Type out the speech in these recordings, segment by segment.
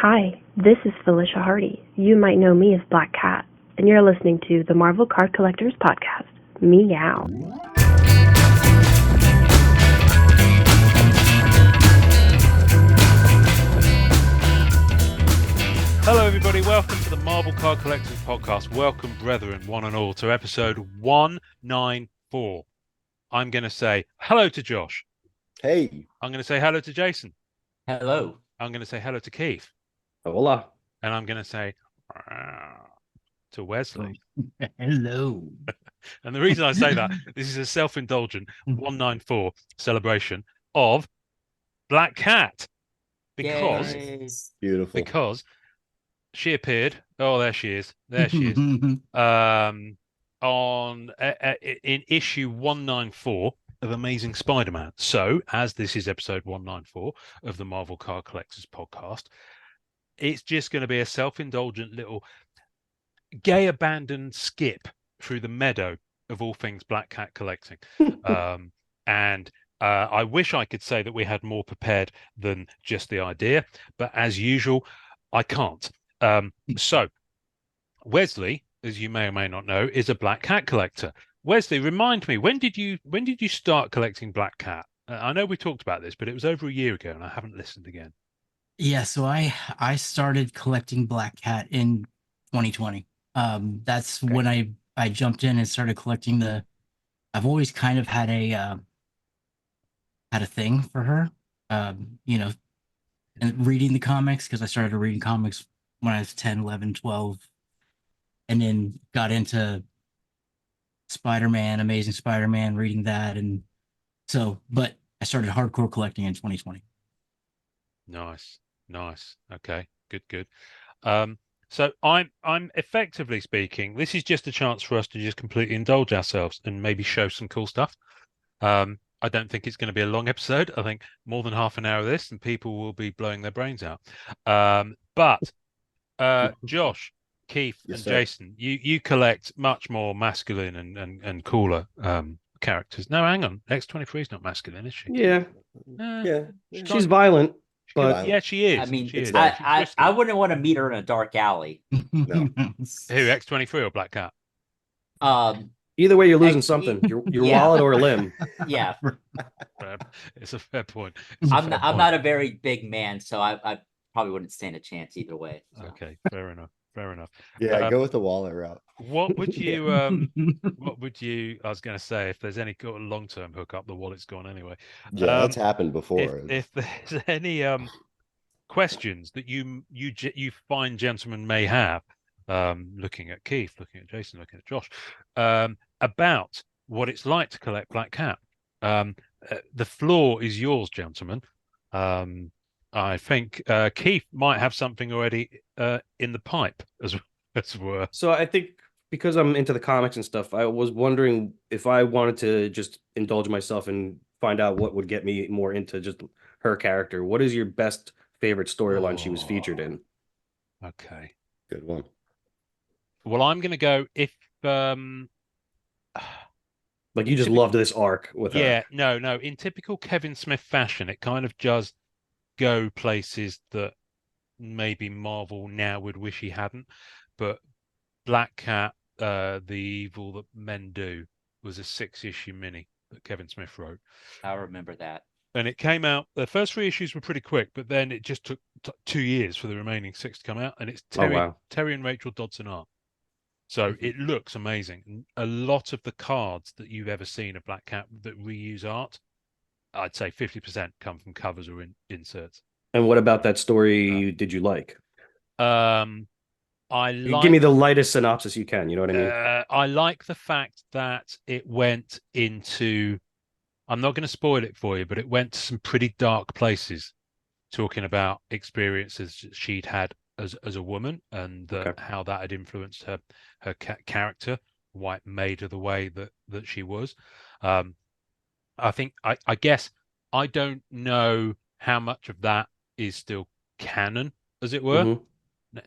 Hi, this is Felicia Hardy. You might know me as Black Cat, and you're listening to the Marvel Card Collectors Podcast. Meow. Hello everybody, welcome to the Marvel Card Collectors Podcast. Welcome brethren, one and all, to episode 194. I'm going to say hello to Josh. Hey. I'm going to say hello to Jason. Hello. I'm going to say hello to Keith. Hola. And I'm going to say to Wesley. Hello. And the reason I say that, this is a self-indulgent 194 celebration of Black Cat. Because Beautiful. Because she appeared. Oh, there she is. There she is. In issue 194 of Amazing Spider-Man. So, as this is episode 194 of the Marvel Card Collectors Podcast, it's just going to be a self-indulgent little gay abandoned skip through the meadow of all things Black Cat collecting. I wish I could say that we had more prepared than just the idea, but as usual, I can't. So, Wesley, as you may or may not know, is a Black Cat collector. Wesley, remind me, when did you start collecting Black Cat? I know we talked about this, but it was over a year ago, and I haven't listened again. Yeah, so I started collecting Black Cat in 2020. That's when I jumped in and started collecting the. I've always kind of had a thing for her, and reading the comics, because I started reading comics when I was 10, 11, 12, and then got into Spider-Man, Amazing Spider-Man, reading that. And so, but I started hardcore collecting in 2020. Nice. Okay, good. So I'm effectively speaking, this is just a chance for us to just completely indulge ourselves and maybe show some cool stuff. I don't think it's going to be a long episode. I think more than half an hour of this and people will be blowing their brains out. But Josh, Keith, Yes, and sir. Jason, you collect much more masculine and cooler characters. No, hang on. X-23 is not masculine, is she? Yeah, She's violent, but violent. Yeah, she is. I mean, she is. I wouldn't want to meet her in a dark alley. No. Who, X-23 or Black Cat? either way, you're losing something. Your Yeah. wallet or a limb. Yeah, It's a fair point. I'm not a very big man, so I probably wouldn't stand a chance either way. So. Okay, fair enough. Yeah, go with the wallet route. What would you I was going to say, if there's any long-term hookup, the wallet's gone anyway. Yeah, that's happened before. If there's any questions that you find gentlemen may have, looking at Keith, looking at Jason, looking at Josh, about what it's like to collect Black Cat, the floor is yours, gentlemen. I think Keith might have something already in the pipe, as were. So I think because I'm into the comics and stuff, I was wondering if I wanted to just indulge myself and find out what would get me more into just her character. What is your best favorite storyline she was featured in? Okay. Good one. Well, I'm going to go if Like you just loved this arc with her. Yeah, no. In typical Kevin Smith fashion, it kind of does go places that maybe Marvel now would wish he hadn't. But Black Cat, The Evil That Men Do, was a 6-issue mini that Kevin Smith wrote. I remember that. And it came out, the first 3 issues were pretty quick, but then it just took 2 years for the remaining 6 to come out. And it's Terry and Rachel Dodson art. So it looks amazing. And a lot of the cards that you've ever seen of Black Cat that reuse art, I'd say 50% come from covers or inserts. And what about that story did you like? Give me the lightest synopsis you can. You know what I mean? I like the fact that it went into, I'm not going to spoil it for you, but it went to some pretty dark places, talking about experiences she'd had as a woman and how that had influenced her character, why it made her the way that she was. I think I guess I don't know how much of that is still canon, as it were. Mm-hmm.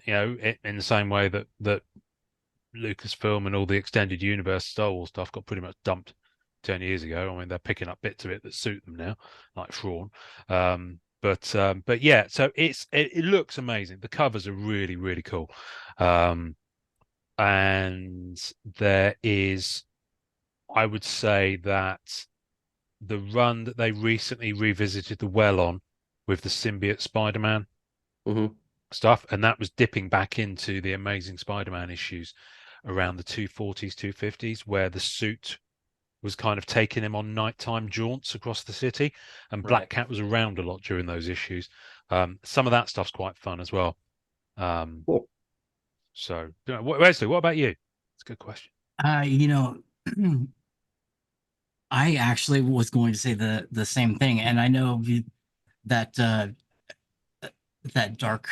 You know, in the same way that Lucasfilm and all the extended universe Star Wars stuff got pretty much dumped 10 years ago. I mean, they're picking up bits of it that suit them now, like Thrawn. But yeah, so it looks amazing. The covers are really, really cool. And there is, I would say that the run that they recently revisited the well on with the symbiote Spider-Man stuff, and that was dipping back into the Amazing Spider-Man issues around the 240s, 250s, where the suit was kind of taking him on nighttime jaunts across the city, and Black Cat was around a lot during those issues. Some of that stuff's quite fun as well. Cool. So, Wesley, what about you? It's a good question. I actually was going to say the same thing, and I know that that dark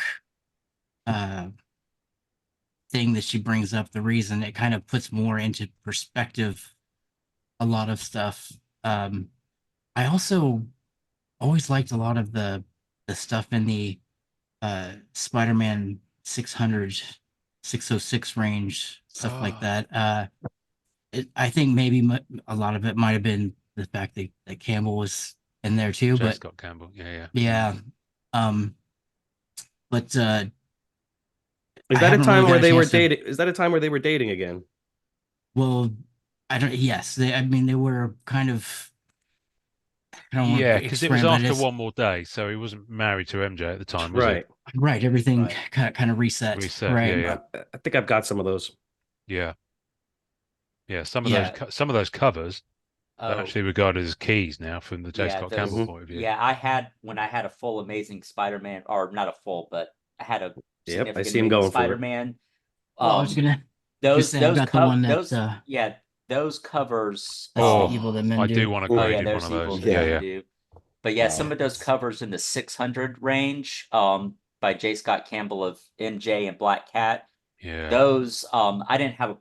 thing that she brings up, the reason it kind of puts more into perspective a lot of stuff. I also always liked a lot of the stuff in the Spider-Man 600, 606 range, stuff like that. I think maybe a lot of it might have been the fact that Campbell was in there too. J. But Scott Campbell, yeah. But is that a time where they were dating? Is that a time where they were dating again? Well, I don't. Yes, I mean, they were kind of. Yeah, because it was after One More Day, so he wasn't married to MJ at the time, was he? Right. Everything kind of reset. Right. Yeah. I think I've got some of those. Yeah. Some of those covers are actually regarded as keys now from the J. Scott Campbell point of view. Yeah, when I had a full Amazing Spider-Man, or not a full, but I had a I see him going Spider-Man. I was gonna those covers. Evil That Men Do. I do want to grade one of those. Yeah. But yeah, some of those covers in the 600 range, by J. Scott Campbell of MJ and Black Cat. Yeah. Those, I didn't have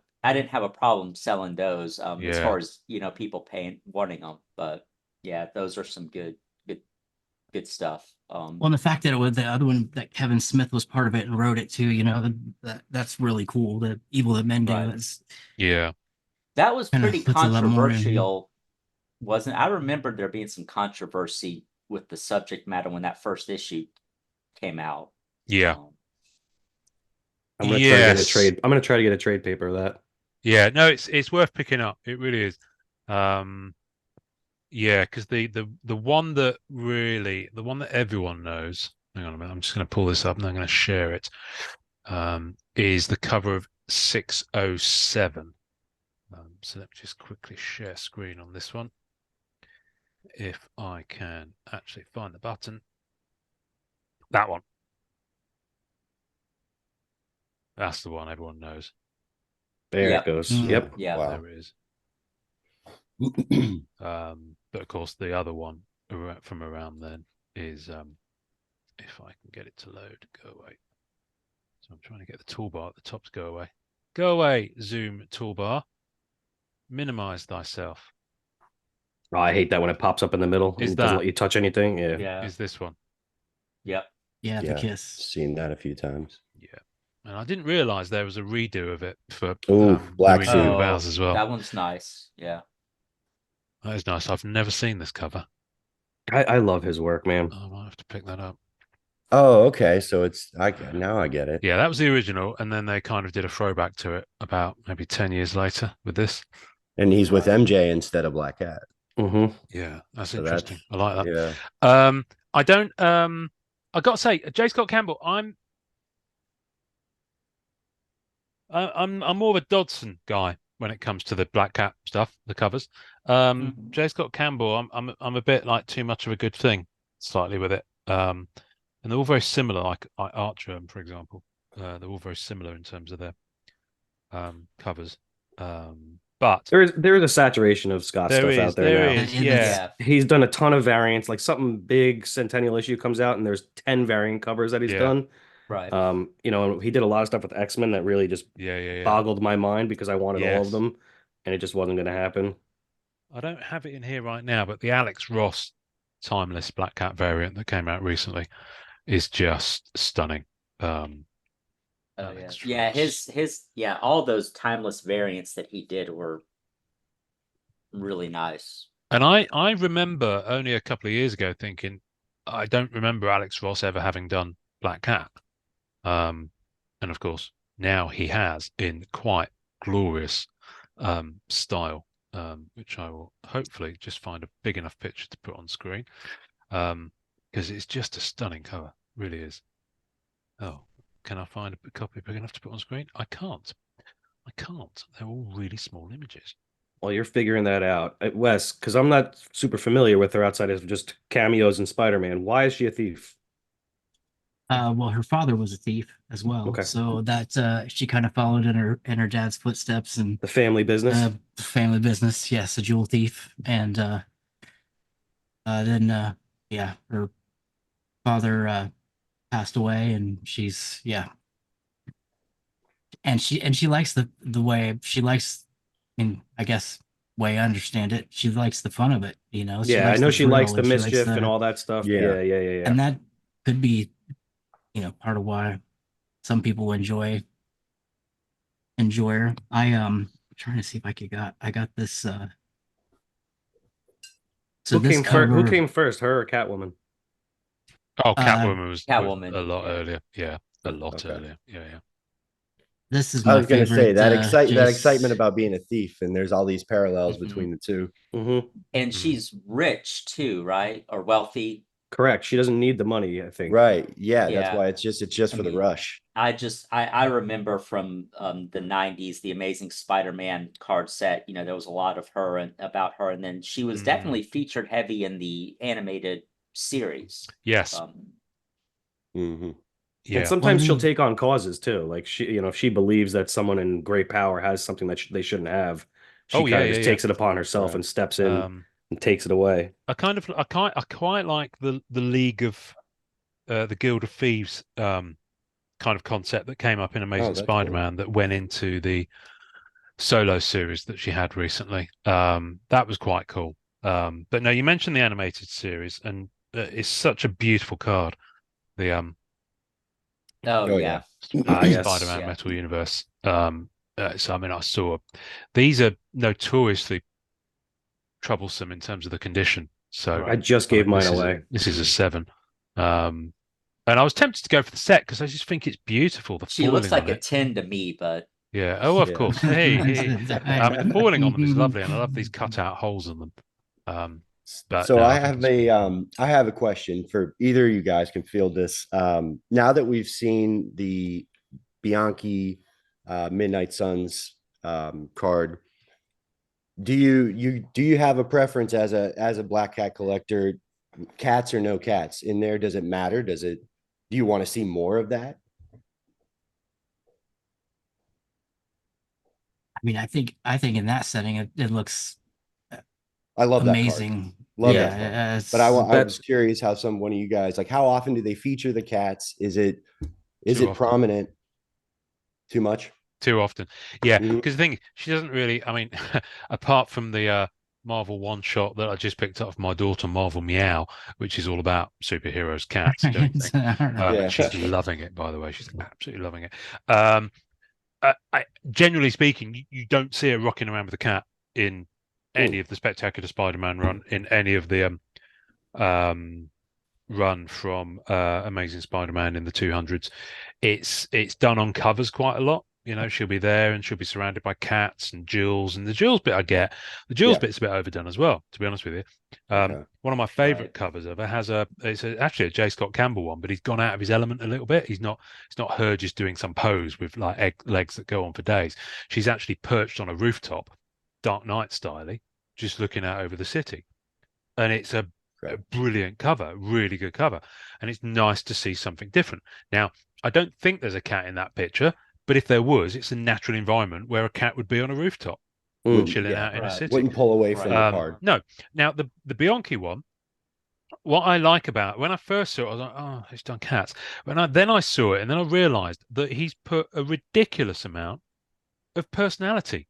a problem selling those, as far as people wanting them. But yeah, those are some good stuff. Well, and the fact that it was the other one that Kevin Smith was part of it and wrote it too, that's really cool. The Evil That Men Do. That was pretty controversial, wasn't? I remember there being some controversy with the subject matter when that first issue came out. Yeah. I'm gonna try to get a trade. I'm gonna try to get a trade paper of that. Yeah, no, it's worth picking up. It really is. Because the one that everyone knows. Hang on a minute. I'm just going to pull this up and I'm going to share it. Is the cover of 607. So let me just quickly share screen on this one. If I can actually find the button. That one. That's the one everyone knows. There it goes. Yep. Yeah. Wow. There it is. But of course, the other one from around then is, if I can get it to load, go away. So I'm trying to get the toolbar at the top to go away. Go away, Zoom toolbar. Minimize thyself. Oh, I hate that when it pops up in the middle. It doesn't let you touch anything. Yeah. Is this one? Yep. Yeah, the kiss. Seen that a few times. Yeah. And I didn't realize there was a redo of it for Black Suit as well. That one's nice. Yeah. That is nice. I've never seen this cover. I love his work, man. I might have to pick that up. Oh, okay. So now I get it. Yeah, that was the original, and then they kind of did a throwback to it about maybe 10 years later with this. And he's with MJ instead of Black Cat. Yeah, that's interesting. I like that. Yeah. I don't. I got to say, J. Scott Campbell. I'm more of a Dodson guy when it comes to the Black Cat stuff, the covers. J. Scott Campbell, I'm a bit like too much of a good thing, slightly with it. And they're all very similar, like Archer, for example. They're all very similar in terms of their covers. But there is a saturation of Scott stuff out there now. Yeah. He's done a ton of variants. Like something big Centennial issue comes out, and there's 10 variant covers that he's done. Right. He did a lot of stuff with X-Men that really just boggled my mind because I wanted all of them, and it just wasn't going to happen. I don't have it in here right now, but the Alex Ross timeless Black Cat variant that came out recently is just stunning. All those timeless variants that he did were really nice. And I remember only a couple of years ago thinking, I don't remember Alex Ross ever having done Black Cat. And of course, now he has in quite glorious style, which I will hopefully just find a big enough picture to put on screen, because it's just a stunning cover, really is. Oh, can I find a copy big enough to put on screen? I can't. They're all really small images. While you're figuring that out, Wes, because I'm not super familiar with her outside of just cameos in Spider-Man. Why is she a thief? Well, her father was a thief as well, Okay. so that she kind of followed in her dad's footsteps and The family business. Family business, yes, a jewel thief, and then yeah, her father passed away, and she's and she likes the way she likes, and I guess way I understand it, she likes the fun of it, you know. Yeah, I know she likes the and mischief and all that stuff. Yeah. Yeah. and that could be, you know, part of why some people enjoy her. I'm trying to see if I got this. So Who this came cover, first? Who came first, her or Catwoman? Oh, Catwoman was Catwoman, a lot yeah. earlier. Yeah, a lot Okay. earlier. Yeah. This is I my was going to say favorite, that excitement Jace. about being a thief, and there's all these parallels Mhm. between the two. Mm-hmm. And she's rich too, right? Or wealthy. Correct. She doesn't need the money, I think. Right. Yeah. That's Yeah. why it's just I for the mean, rush. I remember from the 90s, the Amazing Spider-Man card set, you know, there was a lot of her and about her, and then she was definitely featured heavy in the animated series. Yes. Mm-hmm. Yeah. And sometimes she'll take on causes too. Like she, you know, if she believes that someone in great power has something that they shouldn't have, she kind of just takes it upon herself Right. and steps in and takes it away. I quite like the League of the Guild of Thieves kind of concept that came up in Amazing that's Spider-Man that went into the solo series that she had recently. That was quite cool. But no, you mentioned the animated series, and it's such a beautiful card. The Oh yeah. Yes. Spider-Man Yeah. Metal Universe. So I mean, I saw these are notoriously troublesome in terms of the condition. So I just gave mine away. This is a 7. And I was tempted to go for the set because I just think it's beautiful. The She looks foiling like on a 10 to me, but yeah. Oh, of Yeah. course. Hey. I mean, the foiling on them is lovely, and I love these cutout holes in them. But so no, I have I have a question for either of you guys can field this. Now that we've seen the Bianchi Midnight Suns card, do you have a preference as a Black Cat collector, cats or no cats in there? Does it matter? Do you want to see more of that? I mean, I think in that setting it looks I love amazing. That card. Love Yeah, that card. But I That's- was curious how one of you guys, like, how often do they feature the cats? Is it Too often. prominent? Too much? Too often. Yeah, Mhm. because the thing, she doesn't really, I mean, apart from the Marvel one shot that I just picked up for my daughter, Marvel Meow, which is all about superheroes, cats doing things. Yeah. She's loving it, by the way. She's absolutely loving it. Generally speaking, you don't see her rocking around with a cat in any of the Spectacular Spider-Man run, in any of the run from Amazing Spider-Man in the 200s. It's done on covers quite a lot. You know, she'll be there and she'll be surrounded by cats and jewels. And the jewels bit I get. The jewels bit's a bit overdone as well, to be honest with you. One of my favorite covers of it it's actually a J. Scott Campbell one, but he's gone out of his element a little bit. It's not her just doing some pose with like legs that go on for days. She's actually perched on a rooftop, Dark Knight style, just looking out over the city. And it's a brilliant cover, really good cover. And it's nice to see something different. Now, I don't think there's a cat in that picture, but if there was, it's a natural environment where a cat would be on a rooftop, chilling out in a city. Wouldn't pull away from the card. No. Now, the Bianchi one, what I like about when I first saw it, I was like, oh, it's done cats. Then I saw it, and then I realized that he's put a ridiculous amount of personality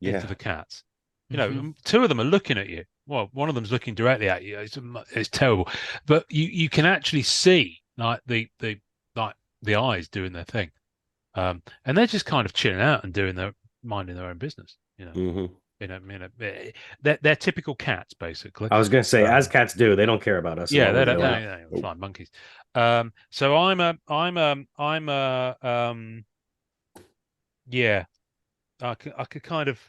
into the cats. You know, two of them are looking at you. Well, one of them's looking directly at you. It's terrible, but you can actually see like the eyes doing their thing, and they're just kind of chilling out and minding their own business. You know. They're typical cats, basically. I was going to say, as cats do, they don't care about us. Yeah, and they what don't. we're doing. They don't flying monkeys. So yeah. I could kind of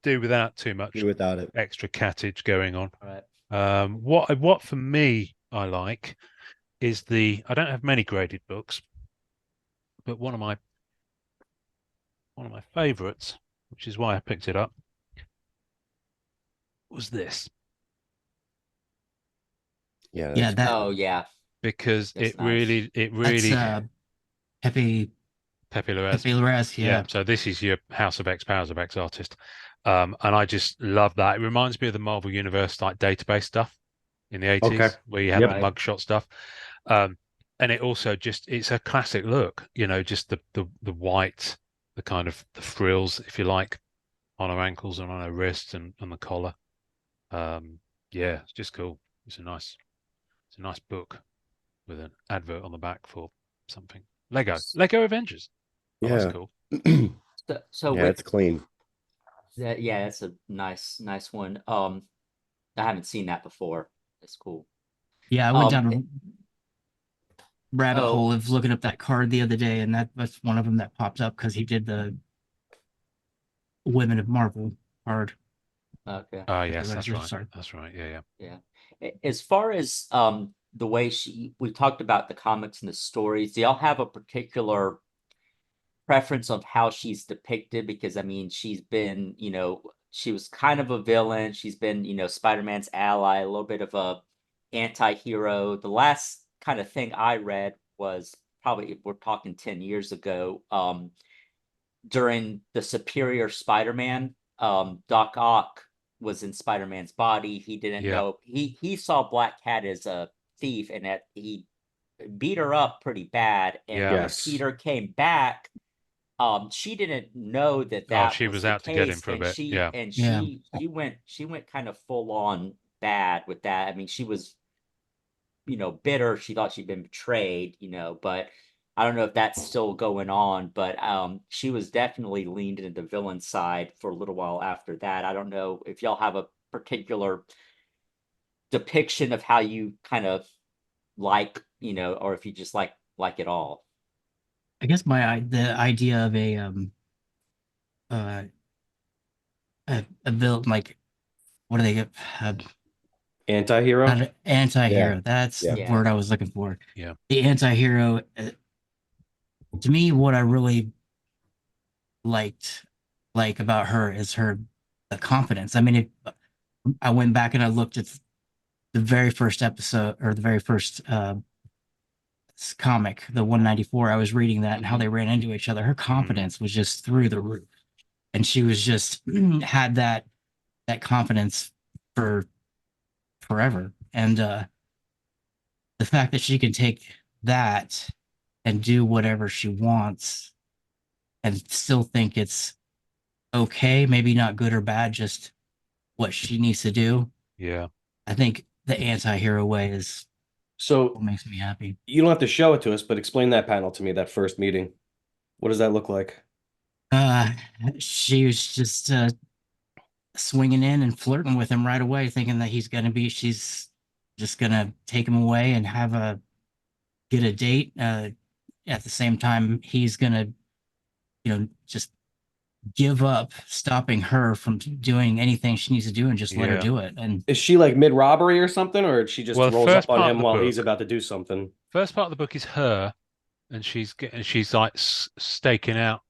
do without too much without it. extra cattage going on. Right. What for me I like is I don't have many graded books, but one of my favorites, which is why I picked it up, was this. Yeah, that Oh yeah. Because That's it nice. really that's Pepe Larraz. Larraz, yeah. So this is your House of X, Powers of X artist. And I just love that. It reminds me of the Marvel Universe like database stuff in the 80s, Okay. where you had the Right. mugshot stuff. And it also it's a classic look, just the white, the kind of the frills, if you like, on her ankles and on her wrists and on the collar. Yeah, it's just cool. It's a nice book with an advert on the back for something. Lego Avengers. Oh, Yeah. that's cool. So Yeah, with it's clean. that, yeah, that's a nice one. I haven't seen that before. That's cool. Yeah, I went Um, down a rabbit oh. hole of looking up that card the other day, and that's one of them that popped up because he did the Women of Marvel card. Okay. Oh, yes, that's right. Sorry. That's right. Yeah. As far as the way we talked about the comics and the stories, do y'all have a particular preference of how she's depicted? Because I mean, she's been, she was kind of a villain. She's been, Spider-Man's ally, a little bit of a anti-hero. The last kind of thing I read was probably, we're talking 10 years ago, during the Superior Spider-Man, Doc Ock was in Spider-Man's body. He didn't know, he saw Black Cat as a thief, and that he beat her up pretty bad. And Yeah. when Yes. Peter came back, she didn't know that she was the out to get him case, for a and bit. she Yeah. and Yeah. she went kind of full on bad with that. I mean, she was, bitter. She thought she'd been betrayed, but I don't know if that's still going on. But she was definitely leaned into the villain side for a little while after that. I don't know if y'all have a particular depiction of how you kind of like, or if you just like it all. I guess the idea of a villain, like, what do they get? Anti-hero. Not an anti-hero. Yeah. That's the Yeah. word I was looking for. Yeah. The anti-hero. To me, what I really liked about her is the confidence. I mean, I went back and I looked at the very first episode, or the very first comic, the 194. I was reading that and how they ran into each other. Her confidence was just through the roof, and she was just had that confidence for forever. And the fact that she can take that and do whatever she wants and still think it's okay, maybe not good or bad, just what she needs to do. Yeah. I think the anti-hero way is So what makes me happy. you don't have to show it to us, but explain that panel to me, that first meeting. What does that look like? She was just swinging in and flirting with him right away, thinking that she's just gonna take him away and get a date. At the same time, he's gonna, just give up stopping her from doing anything she needs to do and just let her do it. And Is she like mid-robbery or something, or she just Well, rolls first up on part of him the while he's book- about to do something? First part of the book is her, and she's like staking out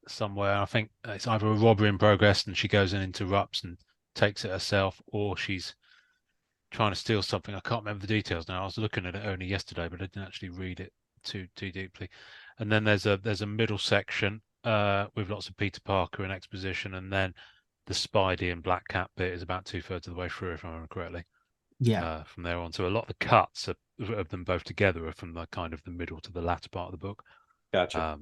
somewhere. I think it's either a robbery in progress, and she goes and interrupts and takes it herself, or she's trying to steal something. I can't remember the details now. I was looking at it only yesterday, but I didn't actually read it too deeply. And then there's a middle section with lots of Peter Parker and exposition, and then the Spidey and Black Cat bit is about 2/3 of the way through, if I remember correctly. yeah, From there on, so a lot of the cuts of them both together are from the kind of the middle to the latter part of the book. Gotcha.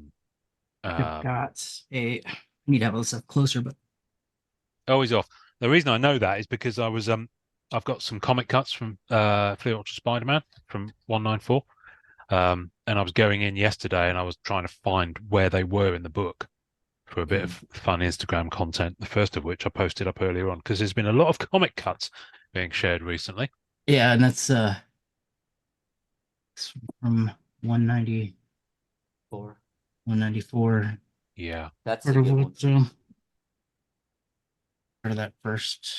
I've got I need to have this up closer, but Always off. The reason I know that is because I've got some comic cuts from Fleet Ultra Spider-Man from 194. And I was going in yesterday and I was trying to find where they were in the book for a bit of fun Instagram content. The first of which I posted up earlier on because there's been a lot of comic cuts being shared recently. Yeah, and that's it's from 194. 194. Yeah, That's a Part of good one. what, part of that first.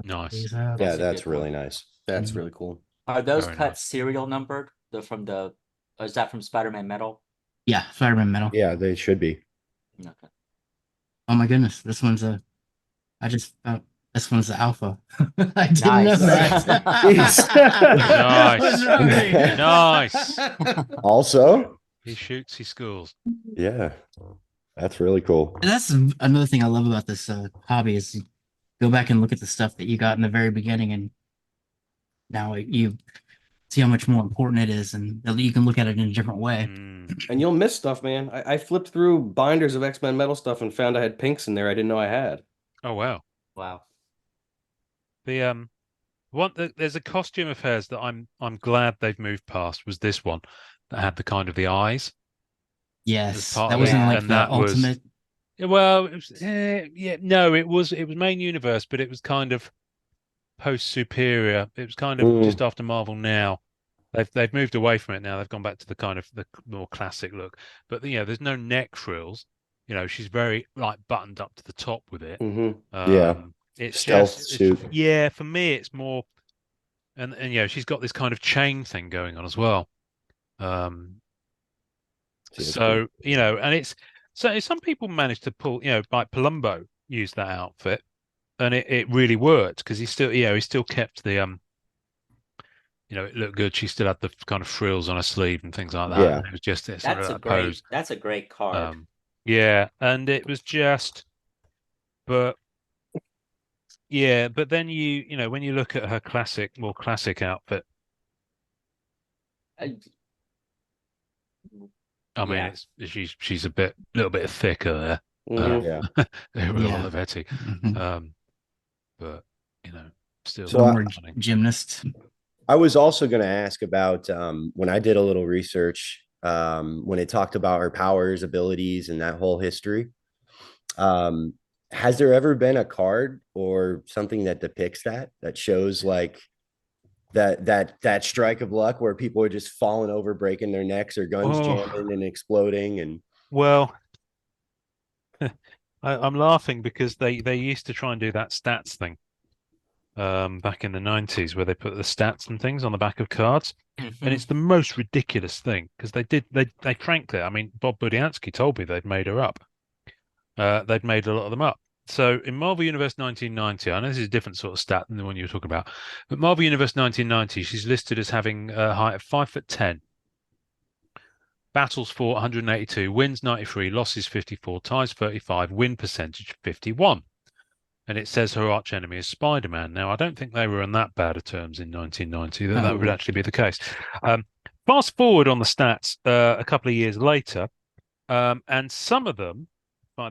nice. Is Yeah, That's a that's good really one. nice. That's Mhm. really cool. Are those Very cuts nice. serial numbered? They're from the. Is that from Spider-Man Metal? Yeah, Spider-Man Metal. Yeah, they should be. Okay. Oh my goodness, this one's I just found this one's the alpha. I didn't Nice. know that. Nice. What's wrong with me? Nice. Also, He shoots, he scores. yeah, that's really cool. And that's another thing I love about this hobby is you go back and look at the stuff that you got in the very beginning, and now you see how much more important it is, and you can look at it in a different way. And you'll miss stuff, man. I flipped through binders of X-Men Metal stuff and found I had pinks in there I didn't know I had. Oh wow. Wow. The there's a costume of hers that I'm glad they've moved past was this one that had the kind of the eyes. Yes, part that of wasn't it, like and the that was- ultimate. Well, it was, it was main universe, but it was kind of post Superior. It was kind of just after Marvel now. They've moved away from it now. They've gone back to the kind of the more classic look. But there's no neck frills. She's very like buttoned up to the top with it. Yeah. It's Stealth just suit. for me it's more and she's got this kind of chain thing going on as well. So and it's so some people manage to pull, like Palumbo used that outfit and it really worked because he still kept the it looked good. She still had the kind of frills on her sleeve and things like that. Yeah. And it was just That's that a great. pose. That's a great card. Yeah, and it was just, but then when you look at her more classic outfit, Uh, I mean, yeah. she's a little bit thicker there. Yeah. With Yeah. Olivetti. Mhm. But still So Former gymnast. I was also going to ask about when I did a little research when it talked about her powers, abilities, and that whole history. Has there ever been a card or something that depicts that shows like that strike of luck where people are just falling over, breaking their necks, or guns jamming and exploding? And well, I'm laughing because they used to try and do that stats thing back in the 90s where they put the stats and things on the back of cards. And it's the most ridiculous thing because they frankly, I mean, Bob Budiansky told me they'd made her up. They'd made a lot of them up. So in Marvel Universe 1990, I know this is a different sort of stat than the one you were talking about, but Marvel Universe 1990, she's listed as having a height of 5'10", battles fought 182, wins 93, losses 54, ties 35, win percentage 51. And it says her arch enemy is Spider-Man. Now, I don't think they were on that bad of terms in 1990 that would actually be the case. Fast forward on the stats a couple of years later, and some of them,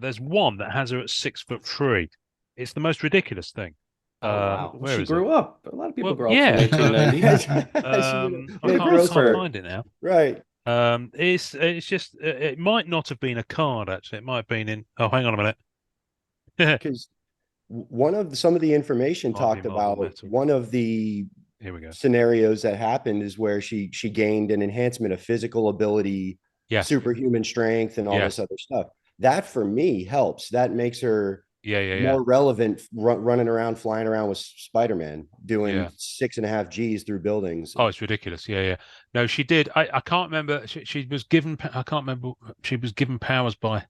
there's one that has her at 6'3". It's the most ridiculous thing. Oh, wow. Where she is grew it? up. A lot of people Well, grow up yeah. from 1990. I can't find it now. Right. It's just it might not have been a card actually. It might have been in. Oh, hang on a minute. Because some of the information Might be talked Marvel about Metal. one of the Here we go. scenarios that happened is where she gained an enhancement of physical ability, Yes. superhuman strength, and all this other stuff. That for me helps. That makes her more relevant, running around, flying around with Spider-Man, doing 6.5 Gs through buildings. Oh, it's ridiculous. Yeah. No, she did. I can't remember. She was given. I can't remember. She was given powers by.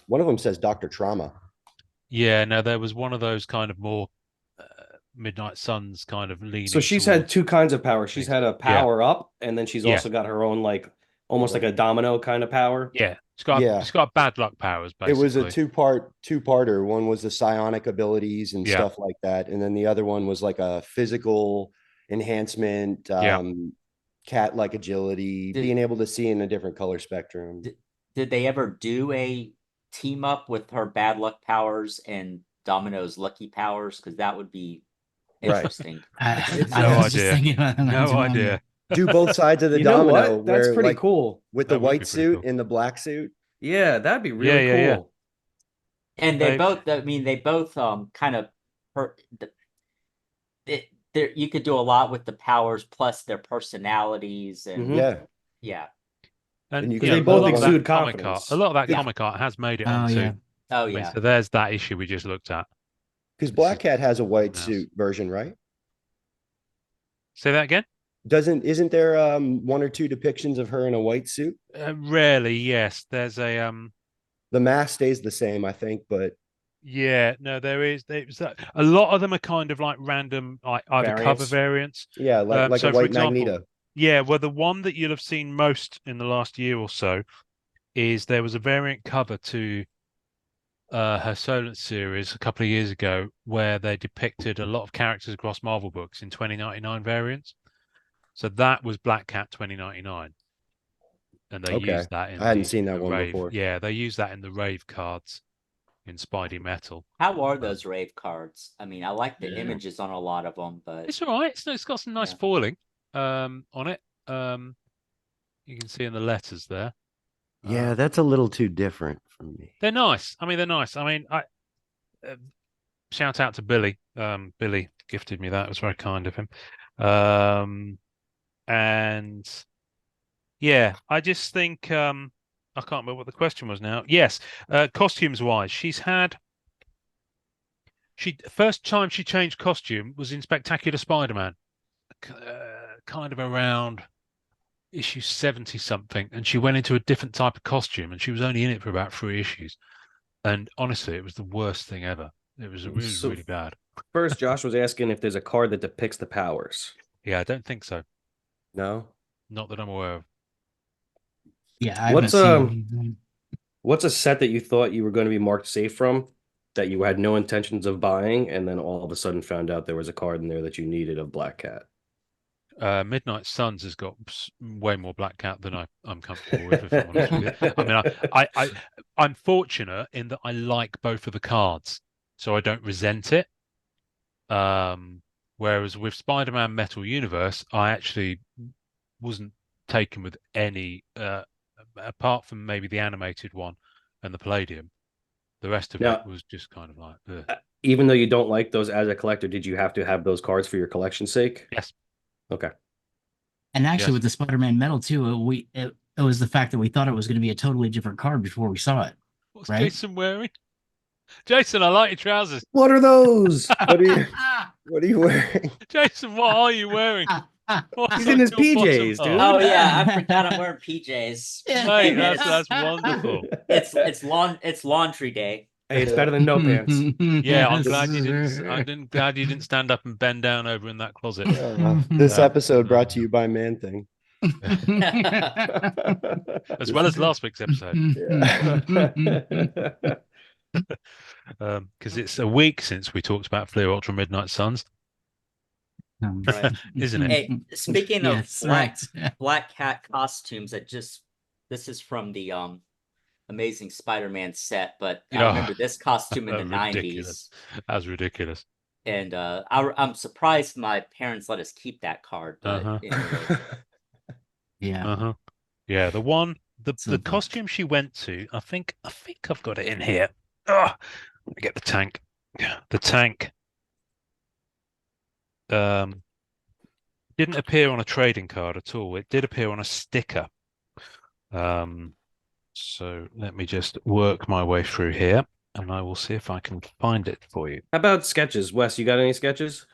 One of them says Dr. Trauma. Yeah, no, there was one of those kind of more Midnight Suns kind of leaning. So she's had two kinds of power. She's had a power up, and then she's also got her own almost like a domino kind of power. Yeah, she's got bad luck powers. Basically, it was a two-parter. One was the psionic abilities and stuff like that, and then the other one was like a physical enhancement, cat-like agility, being able to see in a different color spectrum. Did they ever do a team up with her bad luck powers and Domino's lucky powers? Because that would be interesting. No idea. do both sides of the You know domino. what? That's where, pretty like, cool. with That the would be white pretty suit cool. and the black suit. Yeah, that'd be really Yeah, yeah. cool. And they They've- both, I mean, they both kind of there you could do a lot with the powers plus their personalities and Mhm. yeah. And you you can- know, they both a lot of that exude comic confidence. art, a lot of that Yeah. comic art has made it Oh onto. yeah. Oh I mean, yeah. so there's that issue we just looked at. Because This Black is Cat has a white something else. suit version, right? Say that again. Isn't there one or two depictions of her in a white suit? Rarely, yes. There's a The mask stays the same, I think, but yeah, no, there's a lot of them are kind of like random, like either cover Variants. variants. yeah, like So a for white example, Magneto. yeah, well, the one that you'll have seen most in the last year or so is there was a variant cover to her Solent series a couple of years ago where they depicted a lot of characters across Marvel books in 2099 variants. So that was Black Cat 2099. And they Okay. used that in I hadn't the seen that one Rave. before. Yeah, they used that in the Rave cards in Spidey Metal. How are those rave cards? I mean, I like the Yeah. images on a lot of them, but It's all right. It's got some nice Yeah. foiling on it. You can see in the letters there. Yeah, that's a little too different from me. They're nice. I mean, they're nice. I mean, shout out to Billy. Billy gifted me that. It was very kind of him. And yeah, I just think I can't remember what the question was now. Yes, costumes wise, first time she changed costume was in Spectacular Spider-Man, kind of around issue 70 something, and she went into a different type of costume, and she was only in it for about 3 issues. And honestly, it was the worst thing ever. It was really, So- really bad. First, Josh was asking if there's a card that depicts the powers. Yeah, I don't think so. No. Not that I'm aware of. Yeah, I What's, haven't seen anything. What's a set that you thought you were going to be marked safe from that you had no intentions of buying, and then all of a sudden found out there was a card in there that you needed of Black Cat? Midnight Suns has got way more Black Cat than I'm comfortable with, if I'm honest with you. I mean, I'm fortunate in that I like both of the cards, so I don't resent it. Whereas with Spider-Man Metal Universe, I actually wasn't taken with any, apart from maybe the animated one and the Palladium. The rest of Now- it was just kind of like, ugh. Even though you don't like those as a collector, did you have to have those cards for your collection's sake? Yes. Okay. And actually, Yes. with the Spider-Man metal too, it was the fact that we thought it was going to be a totally different card before we saw it. What's Right? Jason wearing? Jason, I like your trousers. What are those? What are you wearing? Jason, what are you wearing? What's He's on in his your bottom PJs, half? dude. oh yeah, I forgot I'm wearing PJs. Mate, Hey, that's wonderful. it's laundry day. Hey, it's better than no pants. Yeah, I'm Yes. glad you didn't stand up and bend down over in that closet. This Yeah. episode brought to you by Man Thing. As well as last week's episode. Because it's a week since we talked about Fleer Ultra Midnight Suns. Right. Isn't it? Hey, speaking of Yes, Black Cat costumes, this is from the Amazing Spider-Man set, but I Oh, remember this costume in the ridiculous. 90s. That was ridiculous. And I'm surprised my parents let us keep that card. But Uh-huh. anyway. Yeah. Yeah, the So- costume she went to, I think I've got it in here. Oh, let me get the tank. The tank didn't appear on a trading card at all. It did appear on a sticker. So let me just work my way through here, and I will see if I can find it for you. How about sketches? Wes, you got any sketches?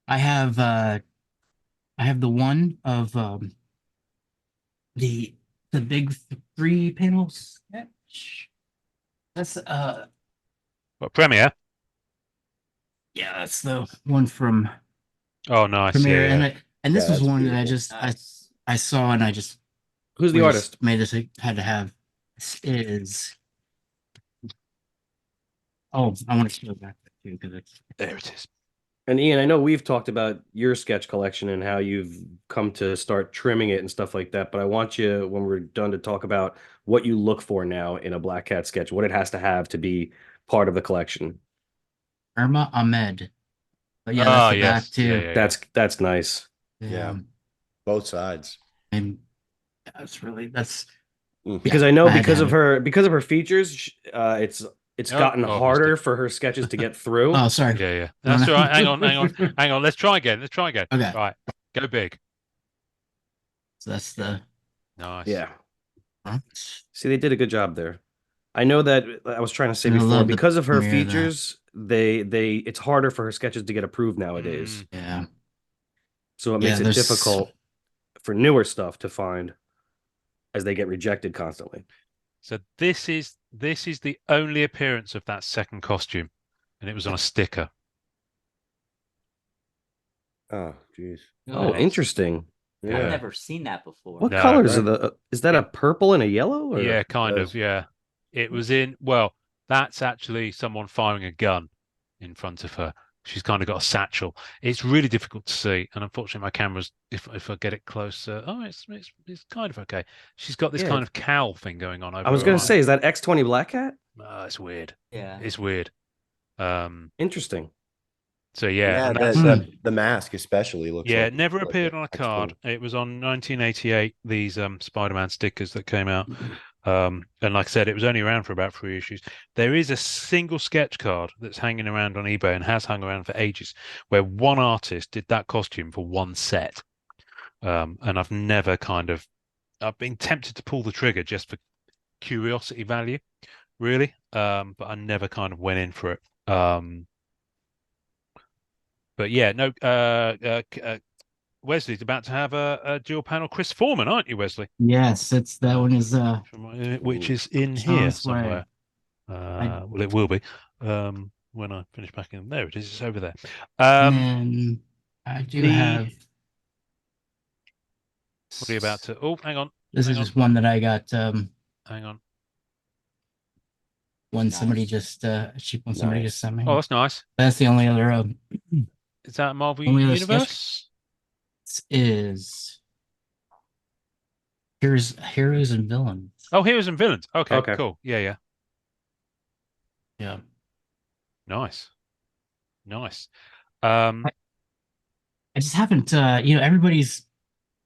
I have the one of the big 3-panel sketch. That's What, Premiere? yeah, that's the one from Oh, nice. Premiere, Yeah, yeah. and this Yeah, was that's one that I beautiful. just I saw and I just Who's the we artist? just made this had to have. This is I want to go back too because it's There it is. And Ian, I know we've talked about your sketch collection and how you've come to start trimming it and stuff like that, but I want you, when we're done, to talk about what you look for now in a Black Cat sketch, what it has to have to be part of the collection. Irma Ahmed. But yeah, that's the back too. Yeah, yeah, yeah. That's nice. Yeah. Both sides. And that's Because yeah, I know I had to have it. because of her features, it's gotten Oh, harder missed for her sketches to get through. Oh, sorry. Yeah. No, That's no. all right. Hang on. Let's try again. Okay. Right. Go big. So that's the Nice. Yeah. huh? See, they did a good job there. I know that I was trying to say And I before, love the because of her premiere, the features, they it's harder for her sketches to get approved nowadays. yeah. So it Yeah, makes it there's difficult for newer stuff to find as they get rejected constantly. So this is the only appearance of that second costume, and it was on a sticker. Oh, geez. Oh, Oh, interesting. I've Yeah. never seen that before. What No. colors are Right. is that Yeah. a purple and a yellow? Or? Yeah, kind does. of. Yeah. It was in, well, that's actually someone firing a gun in front of her. She's kind of got a satchel. It's really difficult to see, and unfortunately, my camera's if I get it closer, oh, it's kind of okay. She's got this Yeah, kind of cowl thing going on over I was her gonna eye. say, is that X20 Black Cat? It's weird. Yeah. It's weird. Interesting. So yeah, and Yeah, that's the mask especially looks yeah, like it never like appeared a on a X20. card. It was on 1988. These Spider-Man stickers that came out. And like I said, it was only around for about 3 issues. There is a single sketch card that's hanging around on eBay and has hung around for ages, where one artist did that costume for one set. And I've never I've been tempted to pull the trigger just for curiosity value, really. But I never kind of went in for it. But yeah, no. Wesley's about to have a dual panel Chris Foreman, aren't you, Wesley? Yes, that one is Which is in on here its way. somewhere. Well, it will be when I finish packing. There it is. It's over there. And then I do have. What are you about to? Oh, hang on. This is just one that I got. Hang on. One somebody Nice. just a cheap one somebody just sent me. Oh, that's nice. That's the only other. Is that Marvel Only other Universe? Is Heroes and Villains. Oh, Heroes and Villains. Okay, Okay. cool. Yeah. Yeah. Nice. I just haven't. Everybody's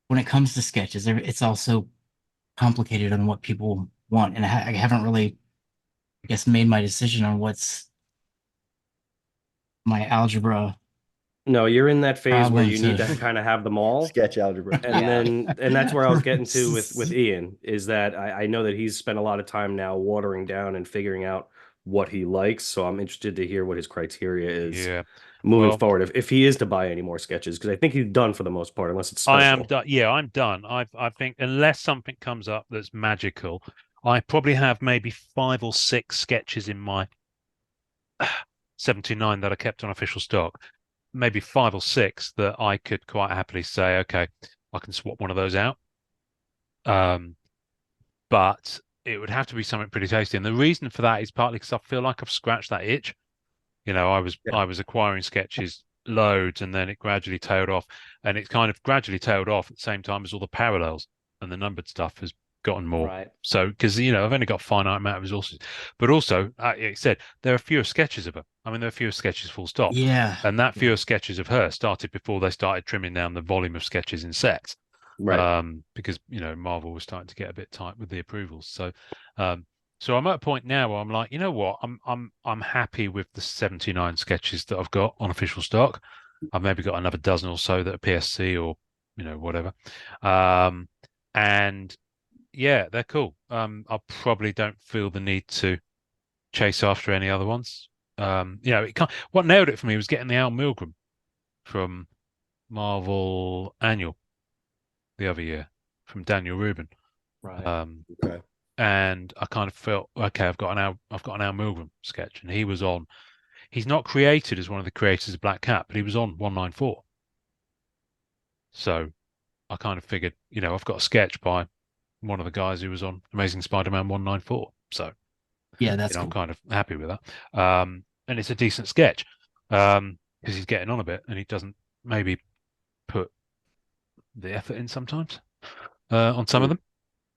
when it comes to sketches, it's also complicated on what people want, and I haven't really, I guess, made my decision on what's my algebra. No, you're in that phase where you Problems need of- to kind of have them all. Sketch algebra. And that's where I was getting to with Ian, is that I know that he's spent a lot of time now watering down and figuring out what he likes. So I'm interested to hear what his criteria is Yeah. moving Well, forward, if he is to buy any more sketches, because I think he's done for the most part, unless it's special. I am done. Yeah, I'm done. I think unless something comes up that's magical, I probably have maybe 5 or 6 sketches in my 79 that I kept on official stock. Maybe 5 or 6 that I could quite happily say, okay, I can swap one of those out. But it would have to be something pretty tasty, and the reason for that is partly because I feel like I've scratched that itch. I was acquiring sketches loads, and then it gradually tailed off, and it kind of gradually tailed off at the same time as all the parallels and the numbered stuff has gotten more. Right. So because I've only got a finite amount of resources, but also like I said, there are fewer sketches of her. I mean, there are fewer sketches full stop. Yeah. And that fewer sketches of her started before they started trimming down the volume of sketches in sets. Right. Because Marvel was starting to get a bit tight with the approvals. So so I'm at a point now where I'm like, you know what, I'm happy with the 79 sketches that I've got on official stock. I've maybe got another dozen or so that are PSC or whatever. And yeah, they're cool. I probably don't feel the need to chase after any other ones. What nailed it for me was getting the Al Milgram from Marvel Annual the other year from Daniel Rubin. Right. Okay. And I kind of felt, okay, I've got an Al Milgram sketch, and he was on. He's not created as one of the creators of Black Cat, but he was on 194. So I kind of figured, I've got a sketch by one of the guys who was on Amazing Spider-Man 194. So Yeah, that's cool. I'm kind of happy with that. And it's a decent sketch because he's getting on a bit, and he doesn't maybe put the effort in sometimes on some of them.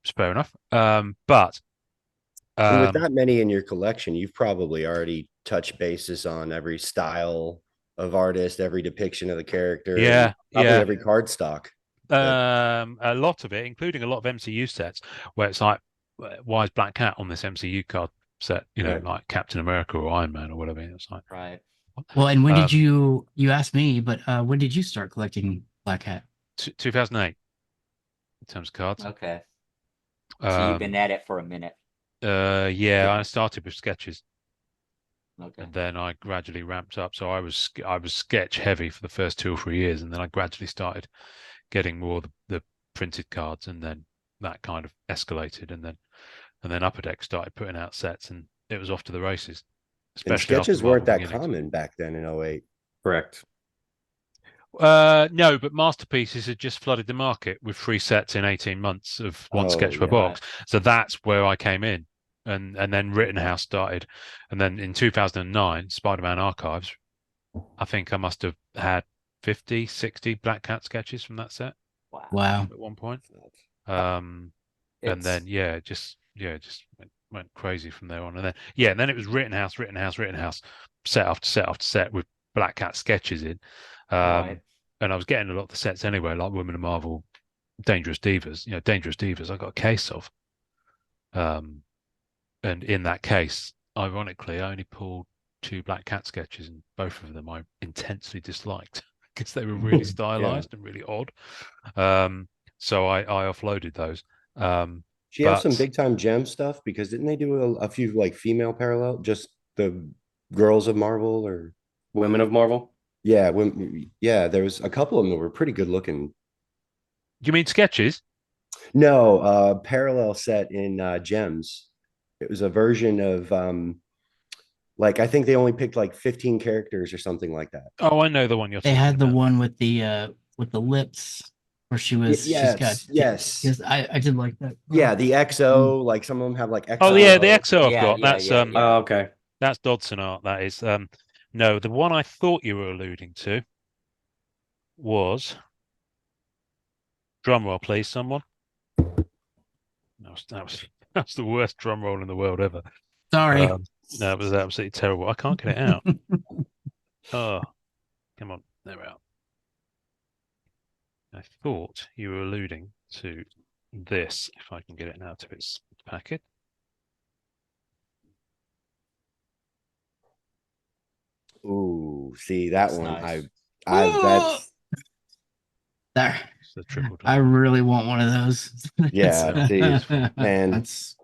It's fair enough. But and with that many in your collection, you've probably already touched bases on every style of artist, every depiction of the character, yeah, probably yeah. every card stock. A lot of it, including a lot of MCU sets, where it's like, why is Black Cat on this MCU card set? You know, Right. like Captain America or Iron Man or whatever. It's like, Right. Well, and when did you asked me, but when did you start collecting Black Hat? 2008 in terms of cards. Okay. So you've been at it for a minute. Yeah, I started with sketches. Okay. And then I gradually ramped up. So I was sketch heavy for the first 2 or 3 years, and then I gradually started getting more the printed cards, and then that kind of escalated, and then Upper Deck started putting out sets, and it was off to the races. And Especially after sketches weren't Marvel that Beginnings. common back then in 08. Correct. No, but Masterpieces had just flooded the market with 3 sets in 18 months of one sketch per yeah. box. So that's where I came in. And then Rittenhouse started. And then in 2009, Spider-Man Archives, I think I must have had 50, 60 Black Cat sketches from that set Wow. at one point. And then, just went crazy from there on. And then it was Rittenhouse, set after set after set with Black Cat sketches in. Right. And I was getting a lot of the sets anyway, like Women of Marvel, Dangerous Divas. Dangerous Divas I got a case of. And in that case, ironically, I only pulled 2 Black Cat sketches, and both of them I intensely disliked because they were really stylized and really odd. So I offloaded those. She has some big time gem stuff, because didn't they do a few like female parallel, just the Girls of Marvel or Women of Marvel? Yeah, there was a couple of them that were pretty good looking. You mean sketches? No, parallel set in Gems. It was a version of like, I think they only picked like 15 characters or something like that. Oh, I know the one you're They talking had the about. one with the lips where she was. Yes. Yes, I did like that. Yeah, the XO, like some of them have like XO. Oh yeah, the XO I've got. Yeah, That's Oh, okay. That's Dodson art. That is. No, the one I thought you were alluding to was, drum roll, please, someone. That's the worst drum roll in the world ever. Sorry. No, it was absolutely terrible. I can't get it out. Oh, come on, there we are. I thought you were alluding to this. If I can get it out of its packet. Ooh, see that That's one. nice. That's There. It's the triple I drum. really want one of those. Yeah, see, man. That's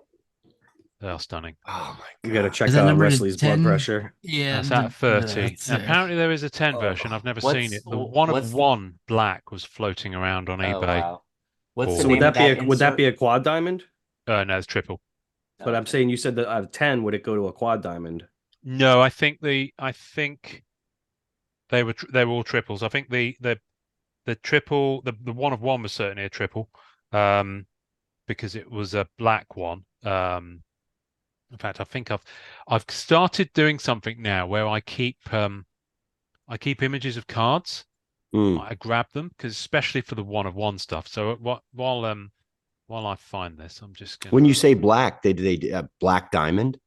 They are stunning. Oh my You got to god. check Is that out number Wesley's blood 10? pressure. yeah. That's out of 30. that's Now, it. apparently there is a 10 Oh, version. I've never what's- seen it. The what's the- one black was floating around on Oh, eBay. wow. What's So the So name would of that that be a quad diamond? No, it's triple. But I'm saying, you said that out of 10, would it go to a quad diamond? No, I think they were all triples. I think the triple, the one of one was certainly a triple, because it was a black one. In fact, I think I've started doing something now where I keep images of cards. I grab them, because especially for the one of one stuff. So while I find this, I'm just going. When you say black, they black diamond?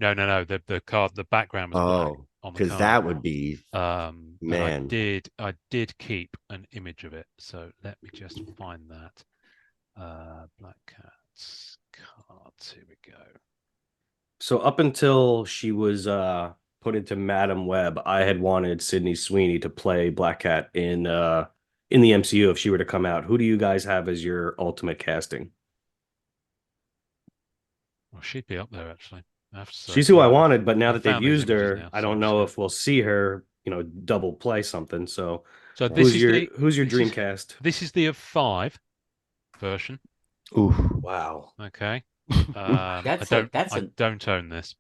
No. The card, the background was black on the because card. that would be man. I did keep an image of it. So let me just find that. Black Cat's cards. Here we go. So up until she was put into Madam Web, I had wanted Sydney Sweeney to play Black Cat in the MCU if she were to come out. Who do you guys have as your ultimate casting? Well, she'd be up there actually. I have to say. She's who I wanted, but now I've that they've found these used images her, now, I so don't know if we'll see her, double play something. So this is who's your dream cast? This is the of 5 version. Ooh, wow. Okay. I don't own this.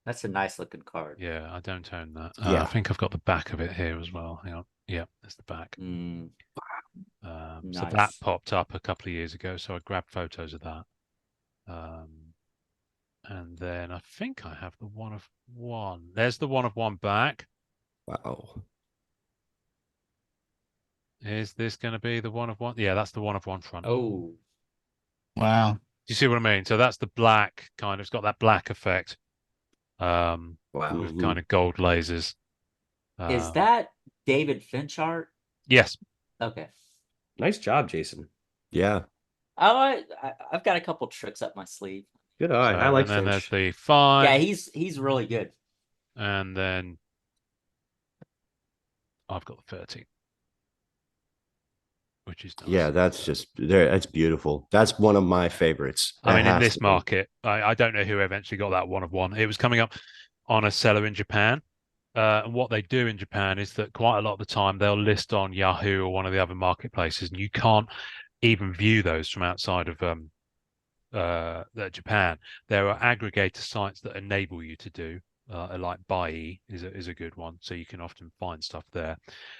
That's a nice looking card. Yeah, I don't own that. Yeah. I think I've got the back of it here as well. Hang on. Yeah, there's the back. Nice. So that popped up a couple of years ago, so I grabbed photos of that. And then I think I have the one of one. There's the one of one back. wow. Is this going to be the one of one? Yeah, that's the one of one front. Oh, Wow. Do you see what I mean? So that's the black kind of, it's got that black effect. Wow. With kind of gold lasers. is that David Finch art? Yes. Okay. Nice job, Jason. Yeah. I've got a couple tricks up my sleeve. Good eye. So, I like and then Finch. there's the 5. Yeah, he's really good. And then I've got the 13, which is nice. Yeah, that's just there. That's beautiful. That's one of my favorites. I That mean, in has this to be. market, I don't know who eventually got that 1 of 1. It was coming up on a seller in Japan. And what they do in Japan is that quite a lot of the time they'll list on Yahoo or one of the other marketplaces, and you can't even view those from outside of Japan. There are aggregator sites that enable you to do. Like Buy is a good one, so you can often find stuff there.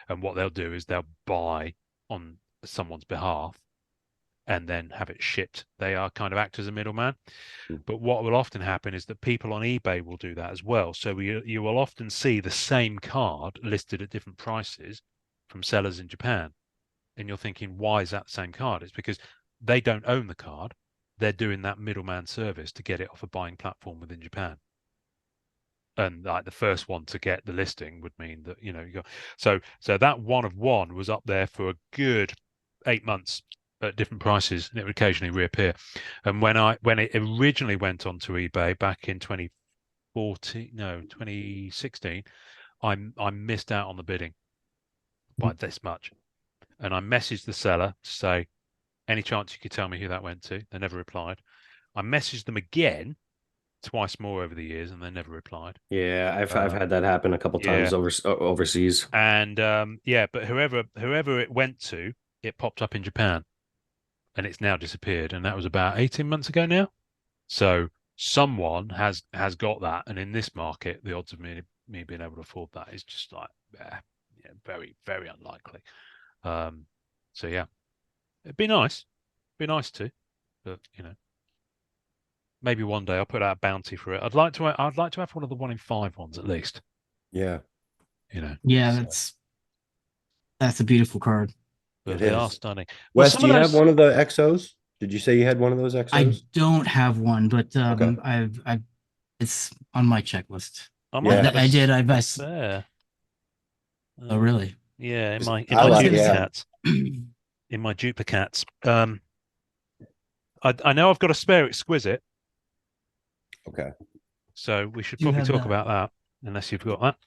And what they'll do is they'll buy on someone's behalf and then have it shipped. They are kind of act as a middleman. But what will often happen is that people on eBay will do that as well. So you will often see the same card listed at different prices from sellers in Japan. And you're thinking, why is that the same card? It's because they don't own the card. They're doing that middleman service to get it off a buying platform within Japan. And like the first one to get the listing would mean that, you go. So that 1 of 1 was up there for a good 8 months at different prices, and it would occasionally reappear. And when it originally went onto eBay back in 2016, I missed out on the bidding by this much. And I messaged the seller to say, any chance you could tell me who that went to? They never replied. I messaged them again twice more over the years, and they never replied. Yeah, I've had that happen a couple times overseas. And but whoever it went to, it popped up in Japan, and it's now disappeared. And that was about 18 months ago now. So someone has got that, and in this market, the odds of me being able to afford that is just like very, very unlikely. So yeah, it'd be nice to, but maybe one day I'll put out a bounty for it. I'd like to have one of the 1 in 5 ones at least. Yeah. Yeah, that's a beautiful card. But they are stunning. Wes, do you have one of the XOs? Did you say you had one of those XOs? I don't have one, but Okay. I've it's on my checklist. I did. there. Oh, really? Yeah, in my duplicates. In my duplicates. I know I've got a spare exquisite. Okay. So we should probably talk about that, unless you've got that.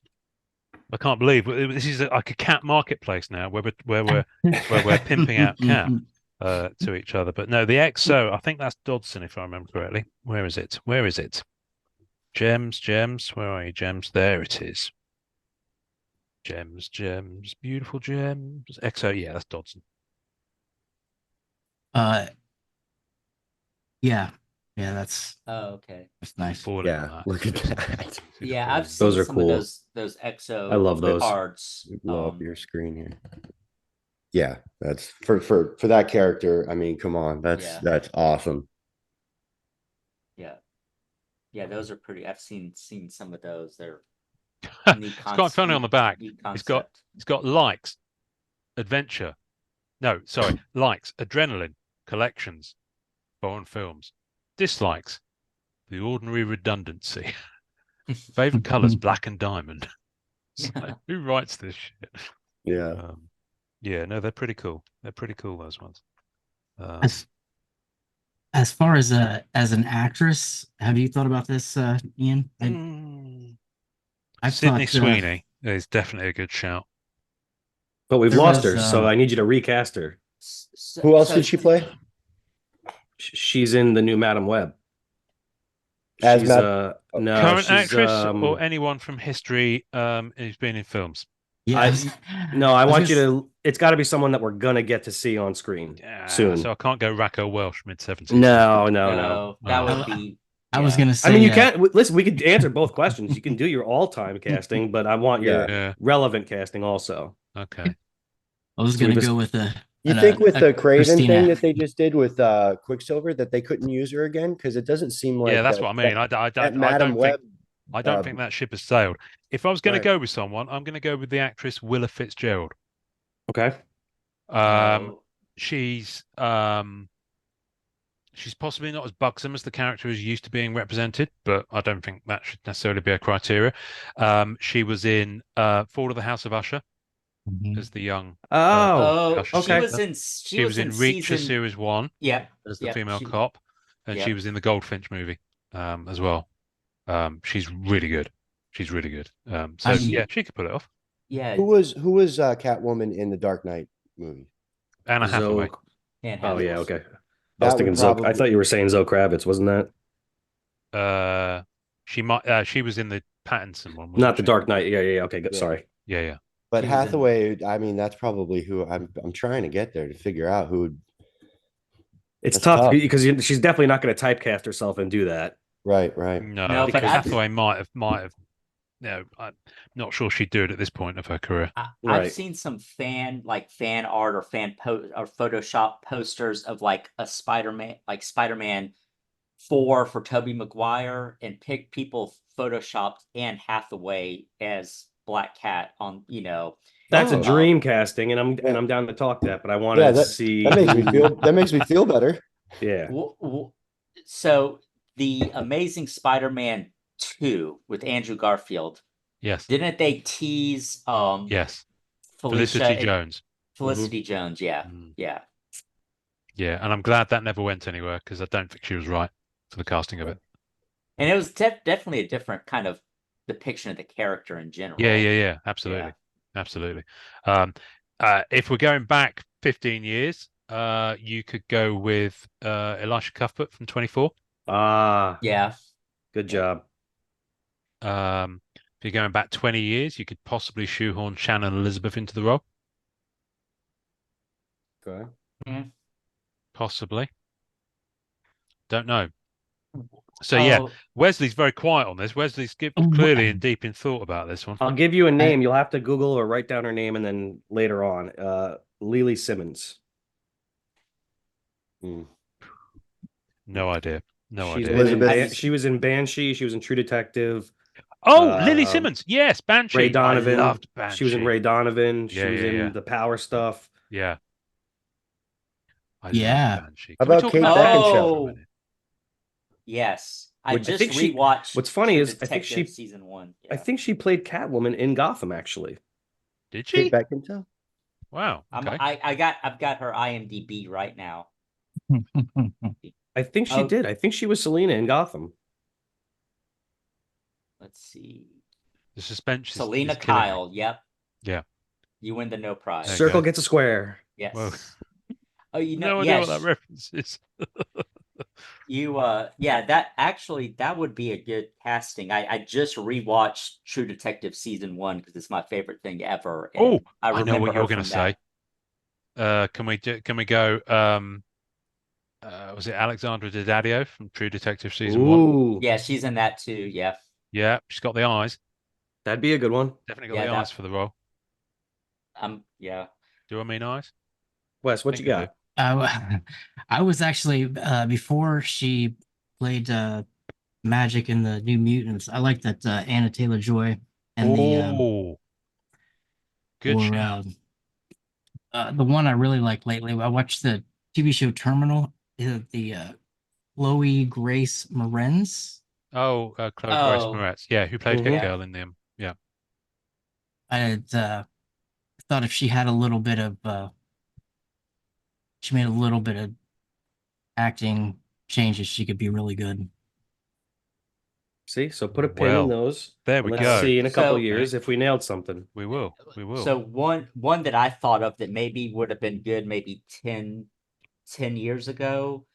I can't believe this is like a cat marketplace now, where we're pimping out cat to each other. But no, the XO, I think that's Dodson, if I remember correctly. Where is it? Gems. Where are you, Gems? There it is. Gems, beautiful gems. XO, yeah, that's Dodson. Yeah, that's okay. That's nice. Yeah, look at that. Yeah, I've seen those are some cool. of those XO I love those cards. Blow up your screen here. Yeah, that's for that character. I mean, come on, that's awesome. Yeah, those are pretty. I've seen some of those. They're it's quite funny on the back. It's got likes, adventure. No, sorry, likes, adrenaline, collections, foreign films. Dislikes, the ordinary redundancy. Favorite colors, black and diamond. So, who writes this shit? Yeah. No, they're pretty cool. Those ones. As far as an actress, have you thought about this, Ian? Sydney Sweeney is definitely a good shout. But we've lost her, so I need you to recast her. Who else did she play? She's in the new Madam Web. As she's current actress or anyone from history who's been in films. Yeah. I want you to. It's got to be someone that we're gonna get to see on screen soon. So I can't go Racco Welsh mid-70s. No. That would be. I was gonna say. I mean, you can't listen. We could answer both questions. You can do your all-time casting, but I want your relevant casting also. Okay. I was gonna go with the. You think with the Craven thing that they just did with Quicksilver that they couldn't use her again? Because it doesn't seem like that's what I mean. I don't think that ship has sailed. If I was going to go with someone, I'm going to go with the actress Willa Fitzgerald. Okay. She's possibly not as buxom as the character is used to being represented, but I don't think that should necessarily be a criteria. She was in Fall of the House of Usher. Mhm. as the young. Oh, Oh, Usher she okay. was in She was in Reacher season. series 1 Yep. as the Yep, female she- cop, and she Yep. was in the Goldfinch movie as well. She's really good. She's really good. So I'm- yeah, she could pull it off. Yeah. Who was Catwoman in the Dark Knight movie? Anna Hathaway. Zoe. And Oh yeah, Hathaway. okay. I was That would thinking Zoe. I probably thought you were saying Zoe Kravitz, wasn't that? She might. She was in the Pattinson one. Wasn't Not the she? Dark Knight. Yeah. Okay, good. Yeah. Sorry. Yeah. But She was in- Hathaway, I mean, that's probably who I'm trying to get there to figure out who would. It's That's tough tough. because she's definitely not going to typecast herself and do that. Right. No, No, I think but Hathaway might have. No, I'm not sure she'd do it at this point of her career. I've Right. seen some fan art or or Photoshop posters of like a Spider-Man 4 for Tobey Maguire, and people photoshopped Anne Hathaway as Black Cat on, That's Oh. a dream casting, and Yeah. I'm down to talk that, but I want Yeah, to see. that makes me feel better. Yeah. So the Amazing Spider-Man 2 with Andrew Garfield, Yes. didn't they tease Yes. Felicia Felicity Jones. Felicity Jones, yeah. Mm. Yeah. Yeah, and I'm glad that never went anywhere because I don't think she was right for the casting of it. And it was definitely a different kind of depiction of the character in general. Yeah. Absolutely. Absolutely. If we're going back 15 years, you could go with Elisha Cuthbert from 24. Yeah. Good job. If you're going back 20 years, you could possibly shoehorn Shannon Elizabeth into the role. Okay. Possibly. Don't know. So yeah, Wesley's very quiet on this. Wesley's clearly deep in thought about this one. I'll give you a name. You'll have to Google or write down her name, and then later on, Lily Simmons. No idea. She was in Banshee. She was in True Detective. Oh, Lily Simmons. Yes, Banshee. Ray Donovan. I loved Banshee. She was in Ray Donovan. Yeah, She was in the Power stuff. Yeah. I Yeah. love Banshee. How Can we about talk Kate about Banshee for a Beckinsale? minute? Yes. I Which I just think rewatched what's funny True is I think Detective season 1. I think she played Catwoman in Gotham, actually. Did she? Kate Beckinsale? Wow. Okay. I've got her IMDb right now. I think she did. I think she was Selena in Gotham. Let's see. The suspense. Selena is killing me. Kyle. Yep. Yeah. You win the no prize. There you Circle go. gets a square. Yes. Whoa. Oh, you know, No idea what that reference is. that would be a good casting. I just rewatched True Detective season 1 because it's my favorite thing ever. Oh, I I know what her you're going to from say. Can we go? Was it Alexandra Daddario from True Detective season 1? Ooh, Yeah, she's in that too. Yeah. Yeah, she's got the eyes. that'd be a good one. Definitely got the eyes for the role. Yeah. Do I mean eyes? Wes, what you got? I was actually before she played Magic in the New Mutants. I like that Anna Taylor-Joy and good shout. The one I really like lately. I watched the TV show Terminal. The Chloe Grace Moretz. Oh, Chloe Grace Moretz. Yeah, who played Hit Girl in them? Yeah. I had thought if she had a little bit of she made a little bit of acting changes, she could be really good. See, so put a pin in those. There we Let's go. see in a couple years if we nailed something. We will. So one that I thought of that maybe would have been good maybe 10 years ago.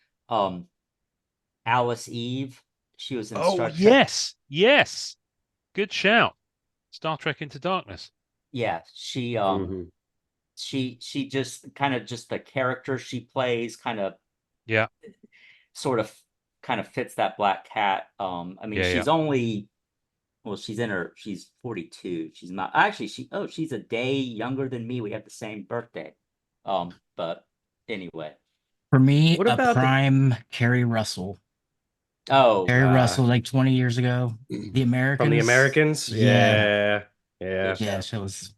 Alice Eve. She was in Star Trek. Yes. Good shout. Star Trek Into Darkness. Yeah, she she just the character she plays sort of fits that Black Cat. I mean, she's only she's 42. She's not actually she's a day younger than me. We have the same birthday. But anyway. For me, what about prime Carrie Russell. Oh, Carrie Russell, like 20 years ago. The Americans. From The Americans? Yeah. She was.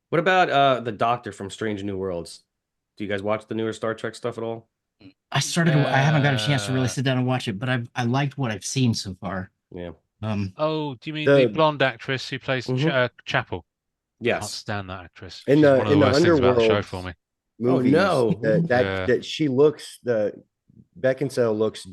What about the Doctor from Strange New Worlds? Do you guys watch the newer Star Trek stuff at all? I haven't got a chance to really sit down and watch it, but I liked what I've seen so far. Yeah. Do you mean the blonde actress who plays Chapel? Can't Yes. stand that actress. In She's the one of the in the worst things about the show underworld for me. movies, no. that she looks Beckinsale looks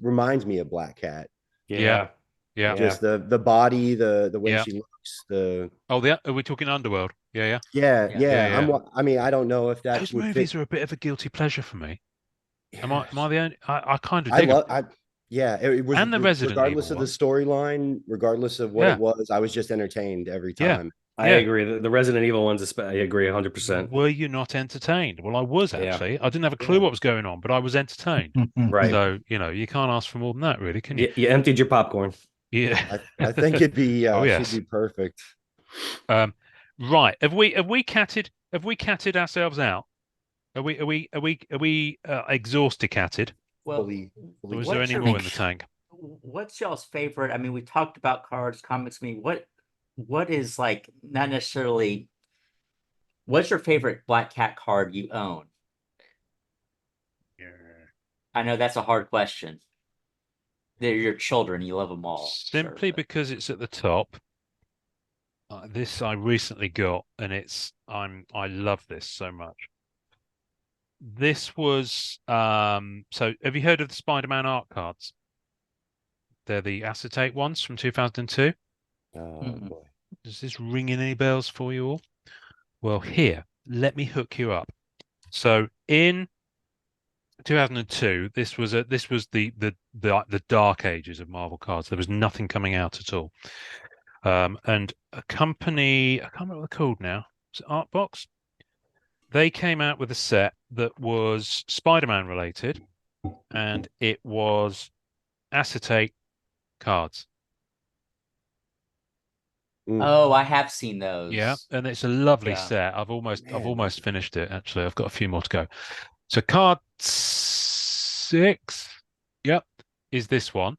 reminds me of Black Cat. Yeah. Yeah. Just the body, the way Yeah. she looks, the Are we talking Underworld? Yeah. yeah. Yeah. I mean, I don't know if that Those would movies fit. are a bit of a guilty pleasure for me. Am I Yes. the only? I kind of I dig 'em. love it was And the Resident regardless Evil of the ones. storyline, regardless of what Yeah. it was, I was just entertained every Yeah. time. I Yeah. agree. The Resident Evil ones, I agree 100%. Were you not entertained? Well, I was Yeah. actually. I didn't have a clue what was going on, but I was entertained. Right. So, you can't ask for more than that, really, can you? You emptied your popcorn. Yeah. I think it'd be Oh, she'd yes. be perfect. Right. Have we catted ourselves out? Are we exhausted catted? Well, Or is what's there any your- more in the tank? what's y'all's favorite? I mean, we talked about cards, comics. I mean, what is like not necessarily. What's your favorite Black Cat card you own? I know that's a hard question. They're your children. You love them all. Simply sure, but- because it's at the top. This I recently got, and I love this so much. This was so have you heard of the Spider-Man art cards? They're the acetate ones from 2002. Oh Mm-mm. boy. Does this ring any bells for you all? Well, here, let me hook you up. So in 2002, this was the dark ages of Marvel cards. There was nothing coming out at all. And a company, I can't remember what they're called now. Is it Artbox? They came out with a set that was Spider-Man related, and it was acetate cards. Oh, I have seen those. Yeah, and it's a lovely Yeah. set. I've almost Man. finished it actually. I've got a few more to go. So card 6, yep, is this one.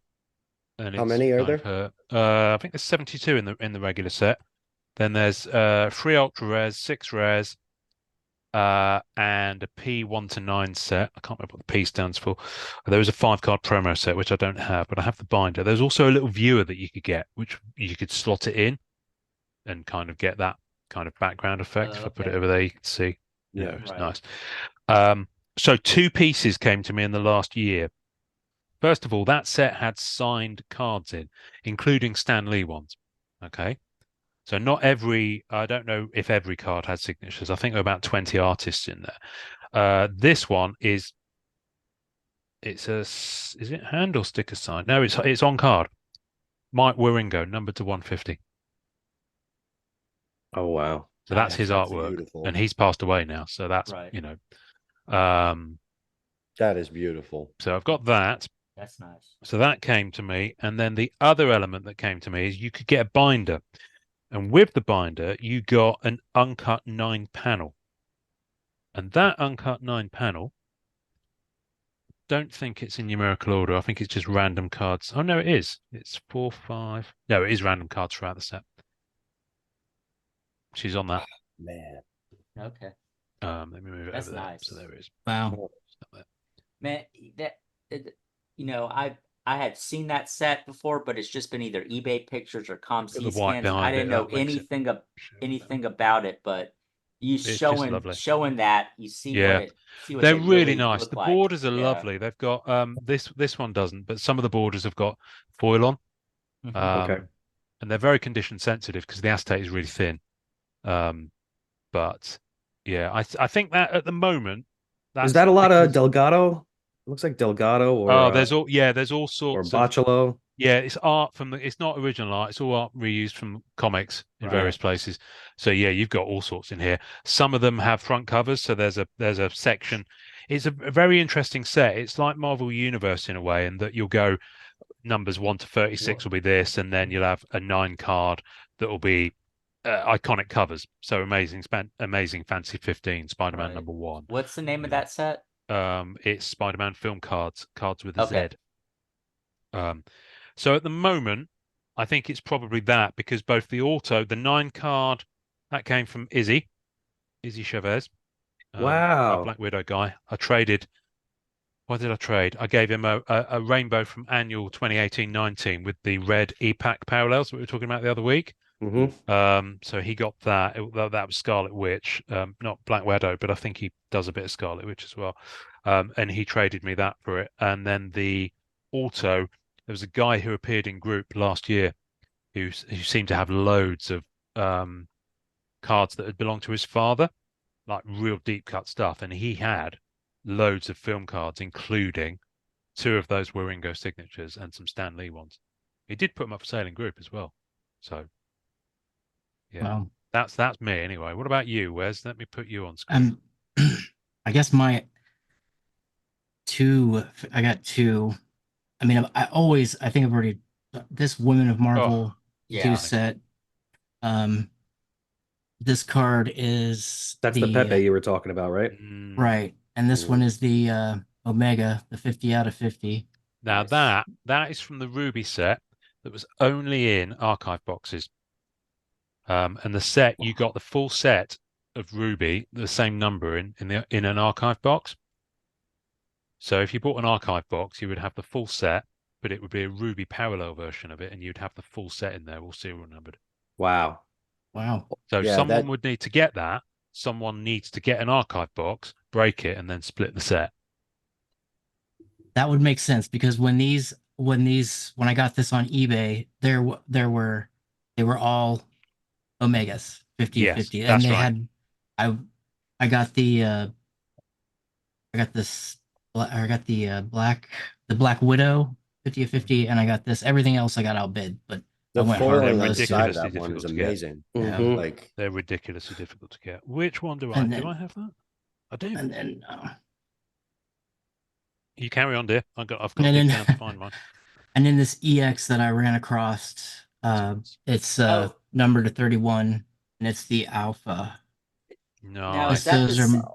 And How it's many are kind of there? I think there's 72 in the regular set. Then there's 3 ultra rares, 6 rares, and a P1 to 9 set. I can't remember what the P stands for. There was a 5-card promo set which I don't have, but I have the binder. There's also a little viewer that you could get, which you could slot it in and kind of get that kind of background effect. If I put it okay. over there, you can see. Yeah, It's right. nice. So 2 pieces came to me in the last year. First of all, that set had signed cards in, including Stan Lee ones. Okay. So not every, I don't know if every card had signatures. I think there are about 20 artists in there. This one is it hand or sticker signed? No, it's on card. Mike Wieringo, numbered to 150. Oh wow. So that's his That's artwork, beautiful. and he's passed away now. So that's Right. That is beautiful. So I've got that. That's nice. So that came to me, and then the other element that came to me is you could get a binder, and with the binder you got an uncut 9 panel, and that uncut 9 panel. Don't think it's in numerical order. I think it's just random cards. Oh no, it is. It's 4, 5. No, it is random cards throughout the set. She's on that. Man. Okay. Let me move it That's over there. nice. So there it is. Wow. Man, I had seen that set before, but it's just been either eBay pictures or The ComC white scans. I behind didn't it, know that makes it- anything about it, but you It's just showing lovely. that you see Yeah. what They're they really nice. look The like. borders are Yeah. lovely. They've got this one doesn't, but some of the borders have got foil on. Mhm. Okay. And they're very condition sensitive because the acetate is really thin. But yeah, I think that at the moment Is that a lot of because- Delgado? It looks like Delgado or there's all or sorts of Bachello. yeah, it's art from it's not original art, it's all art reused from comics in Right. various places. So yeah, you've got all sorts in here. Some of them have front covers, so there's a section. It's a very interesting set. It's like Marvel Universe in a way, in that you'll go numbers 1 to 36 will be this, and then you'll have a 9 card that will be iconic covers. So amazing Fantasy 15, Spider-Man Right. number 1. What's the name You of know. that set? It's Spider-Man film cards with a Okay. Z. So at the moment, I think it's probably that, because both the 9 card that came from Izzy Chavez, my Wow. Black Widow guy. I traded. What did I trade? I gave him a rainbow from annual 2018-19 with the red EPAC parallels that we were talking about the other week. Mhm. So he got that. That was Scarlet Witch, not Black Widow, but I think he does a bit of Scarlet Witch as well. And he traded me that for it. And then the auto, there was a guy who appeared in group last year who seemed to have loads of cards that had belonged to his father, like real deep cut stuff, and he had loads of film cards, including 2 of those were Ringo signatures and some Stan Lee ones. He did put them up for sale in group as well. So yeah, Wow. that's me anyway. What about you, Wes? Let me put you on screen. I guess my two. I got two. I mean, I think I've already this Women of Marvel Yeah. 2 set. This card is That's the Pepe you were talking about, right? right, and this one is the Omega, the 50 out of 50. Now Nice. that is from the Ruby set that was only in archive boxes. And the set, you got the full set of Ruby, the same number in an archive box. So if you bought an archive box, you would have the full set, but it would be a Ruby parallel version of it, and you'd have the full set in there, all serial numbered. Wow. Wow. So Yeah, someone would need to get that. Someone needs to get an archive box, break it, and then split the set. That would make sense because when I got this on eBay, they were all Omegas 50 Yes, 50, and that's they right. had I got the Black Widow 50 50, and I got this. Everything else I got outbid, but I The went hard foil on on the those two. side of ridiculously that one is difficult to get. amazing. Yeah. Mhm. Like They're ridiculously difficult to get. Which one do I? And Do then- I have that? I do. And then You carry on, dear. I've got to And dig then- down to find mine. and then this EX that I ran across, it's Oh. numbered to 31, and it's the Alpha. Now, Nice. is that Those the, are s-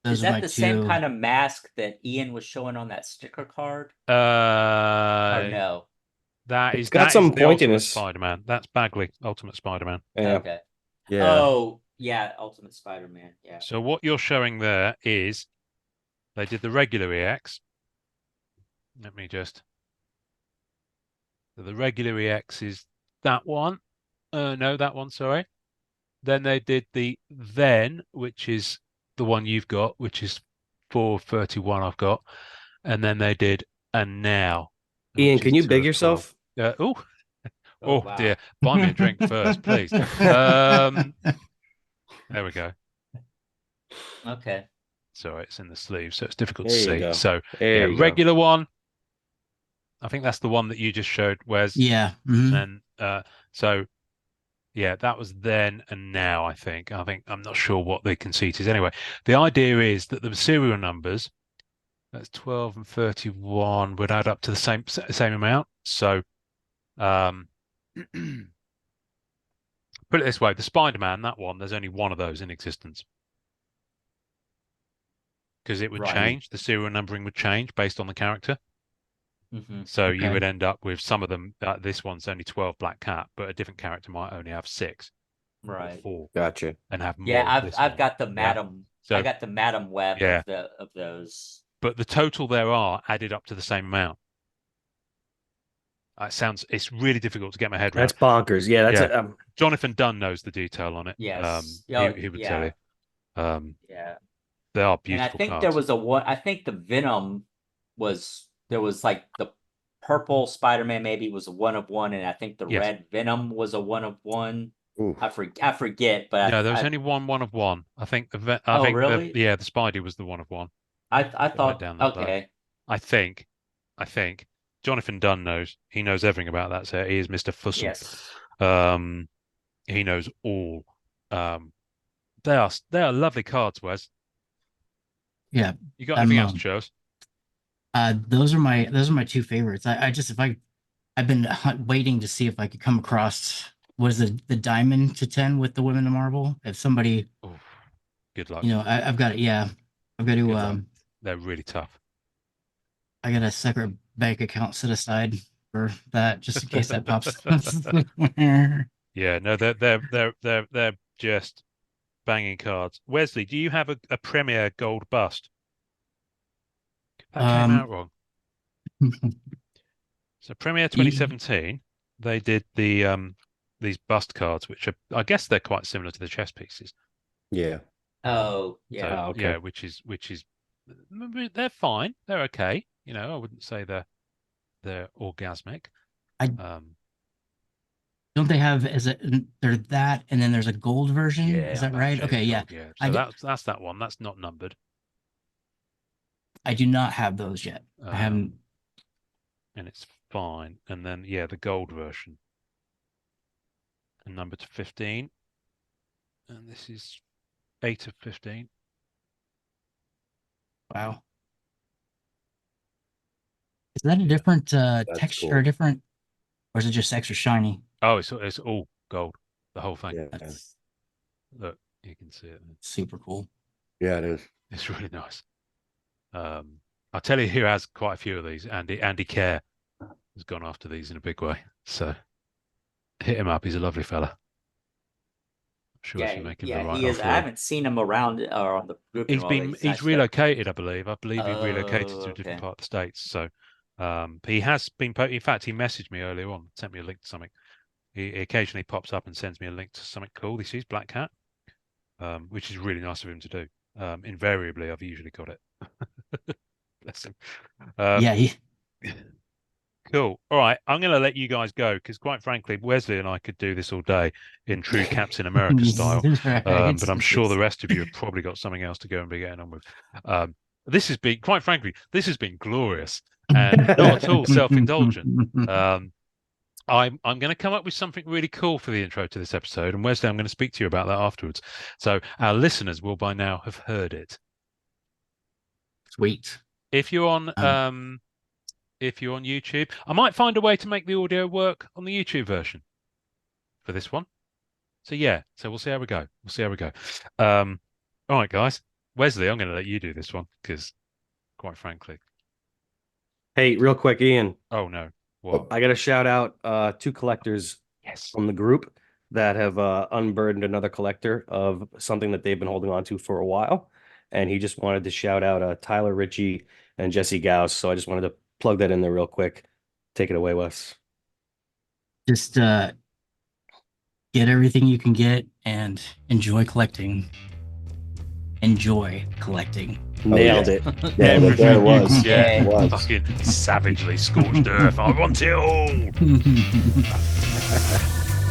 those is are my that the same two. kind of mask that Ian was showing on that sticker card? Or no? That It's is got that some is the Ultimate pointiness. Spider-Man. That's Bagley, Ultimate Spider-Man. Yeah. Okay. yeah. Oh, yeah, Ultimate Spider-Man. Yeah. So what you're showing there is they did the regular EX. Let me just. So the regular EX is that one. No, that one. Sorry. Then they did the then, which is the one you've got, which is 431 I've got, and then they did and now. Ian, which can is you 2 big of 12. yourself? Oh wow. dear, buy me a drink first, please. There we go. Okay. Sorry, it's in the sleeve, so it's difficult There to you see. go. So There you go. regular one. I think that's the one that you just showed, Wes. Yeah. Mhm. And so yeah, that was then and now, I think. I'm not sure what the conceit is. Anyway, the idea is that the serial numbers, that's 12 and 31, would add up to the same amount. So put it this way, the Spider-Man, that one, there's only one of those in existence. Because it would Right. change, the serial numbering would change based on the character. Mm-hmm. So you Okay. would end up with some of them, this one's only 12 Black Cat, but a different character might only have 6 or Right. 4 Gotcha. and have more Yeah, of this I've one. got the Yeah. Madam. So- I got the Madam Web Yeah. of those. But the total there are added up to the same amount. It's really difficult to get my head around. That's bonkers. Yeah, that's Yeah. Jonathan Dunn knows the detail on it. Yes. He would tell you. Yeah. They are And beautiful I think cards. there was I think the Venom there was like the purple Spider-Man maybe was a 1 of 1, and I think the Yes. red Venom was a 1 of 1. Ooh. I forget, but No, there was only one of 1. I think the really? the Spidey was the 1 of 1. I went thought down that okay. I think Jonathan Dunn knows. He knows everything about that set. He is Mr. Fussell. Yes. He knows all. They are lovely cards, Wes. Yeah. You got anything else to Um, show us? Those are my two favorites. I've been waiting to see if I could come across the Diamond to 10 with the Women of Marvel. If somebody, Oh, good luck. I've got it. Yeah, I've got Good to. luck. They're really tough. I got a separate bank account set aside for that, just in case that pops. Yeah, no, they're just banging cards. Wesley, do you have a Premier Gold bust? That came out wrong. So Premier 2017, they did the these bust cards, which are, I guess they're quite similar to the chess pieces. Yeah. Oh, So, yeah. okay. yeah, which is they're fine. They're okay. I wouldn't say they're orgasmic. Don't they have there's that, and then there's a gold version? Yeah, Is that that right? shade Okay, of yeah. gold, yeah. So that's that one. That's not numbered. I do not have those yet. I haven't. And it's fine. And then the gold version, and numbered to 15. And this is 8 of 15. Wow. Is that a different texture, cool. or different, or is it just extra shiny? Oh, it's all gold, the whole thing. Yeah. That's Look, you can see it. super cool. Yeah, it is. It's really nice. I'll tell you who has quite a few of these. Andy Kerr has gone after these in a big way. So hit him up. He's a lovely fella. I'm sure if you make him the right he is. offer. I haven't seen him around or on the group. He's relocated, I believe. I believe he relocated to a different okay. part of the States. So he has been. In fact, he messaged me earlier on, sent me a link to something. He occasionally pops up and sends me a link to something cool. He sees Black Cat, which is really nice of him to do. Invariably, I've usually got it. Bless him. Yeah. Cool. All right, I'm going to let you guys go because, quite frankly, Wesley and I could do this all day in true Captain America style. Right. But I'm sure the rest of you have probably got something else to go and be getting on with. This has been, quite frankly, glorious and not at all self-indulgent. I'm going to come up with something really cool for the intro to this episode, and Wesley, I'm going to speak to you about that afterwards. So our listeners will by now have heard it. Sweet. If you're on YouTube, I might find a way to make the audio work on the YouTube version for this one. So we'll see how we go. All right, guys. Wesley, I'm going to let you do this one because, quite frankly. Hey, real quick, Ian. Oh no. What? I got to shout out 2 collectors from the group that have unburdened another collector of something that they've been holding on to for a while. And he just wanted to shout out Tayler, Richie, and Jesse Gauss. So I just wanted to plug that in there real quick. Take it away, Wes. Just get everything you can get and enjoy collecting. Nailed it. Yeah, there it was. Yeah, it was. fucking savagely scorched earth. I want it all.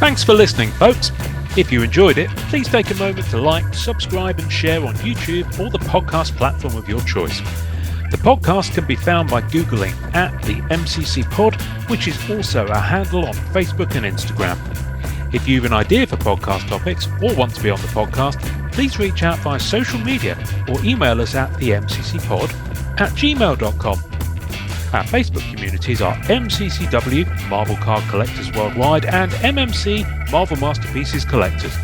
Thanks for listening, folks. If you enjoyed it, please take a moment to like, subscribe, and share on YouTube or the podcast platform of your choice. The podcast can be found by Googling at the MCC Pod, which is also a handle on Facebook and Instagram. If you have an idea for podcast topics or want to be on the podcast, please reach out via social media or email us at themccpod@gmail.com. Our Facebook communities are MCCW, Marvel Card Collectors Worldwide, and MMC, Marvel Masterpieces Collectors.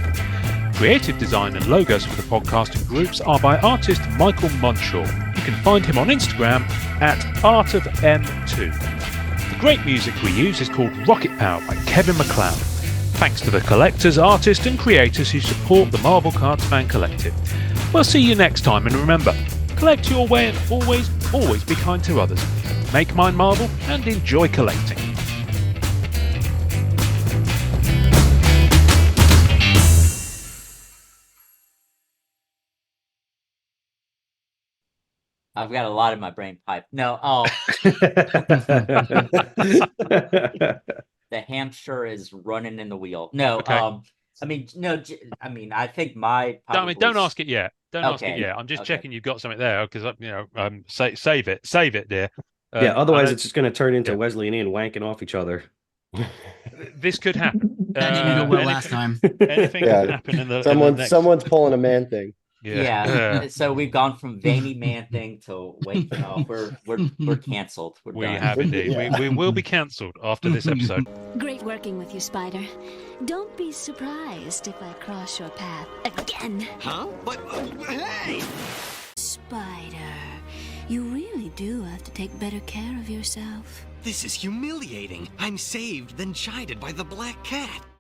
Creative design and logos for the podcast and groups are by artist Michael Munshaw. You can find him on Instagram at artofm2. The great music we use is called Rocket Power by Kevin MacLeod. Thanks to the collectors, artists and creators who support the Marvel Cards Fan Collective. We'll see you next time, and remember, collect your way and always be kind to others. Make mine Marvel and enjoy collecting. I've got a lot in my brain pipe. No, the hamster is running in the wheel. No, Okay. I think my. Don't ask it yet. Ask it Okay. yet. I'm just Okay. checking you've got something there because save it, dear. Yeah, otherwise it's just going to turn into Wesley and Ian wanking off each other. This could happen. That didn't go well last time. Anything Yeah. can happen in the next. Someone's pulling a man thing. Yeah. So we've gone from veiny man thing to waking off. We're canceled. We done. have indeed. Yeah. We will be cancelled after this episode. Great working with you, Spider. Don't be surprised if I cross your path again. Huh? But, hey! Spider, you really do have to take better care of yourself. This is humiliating. I'm saved, then chided by the Black Cat.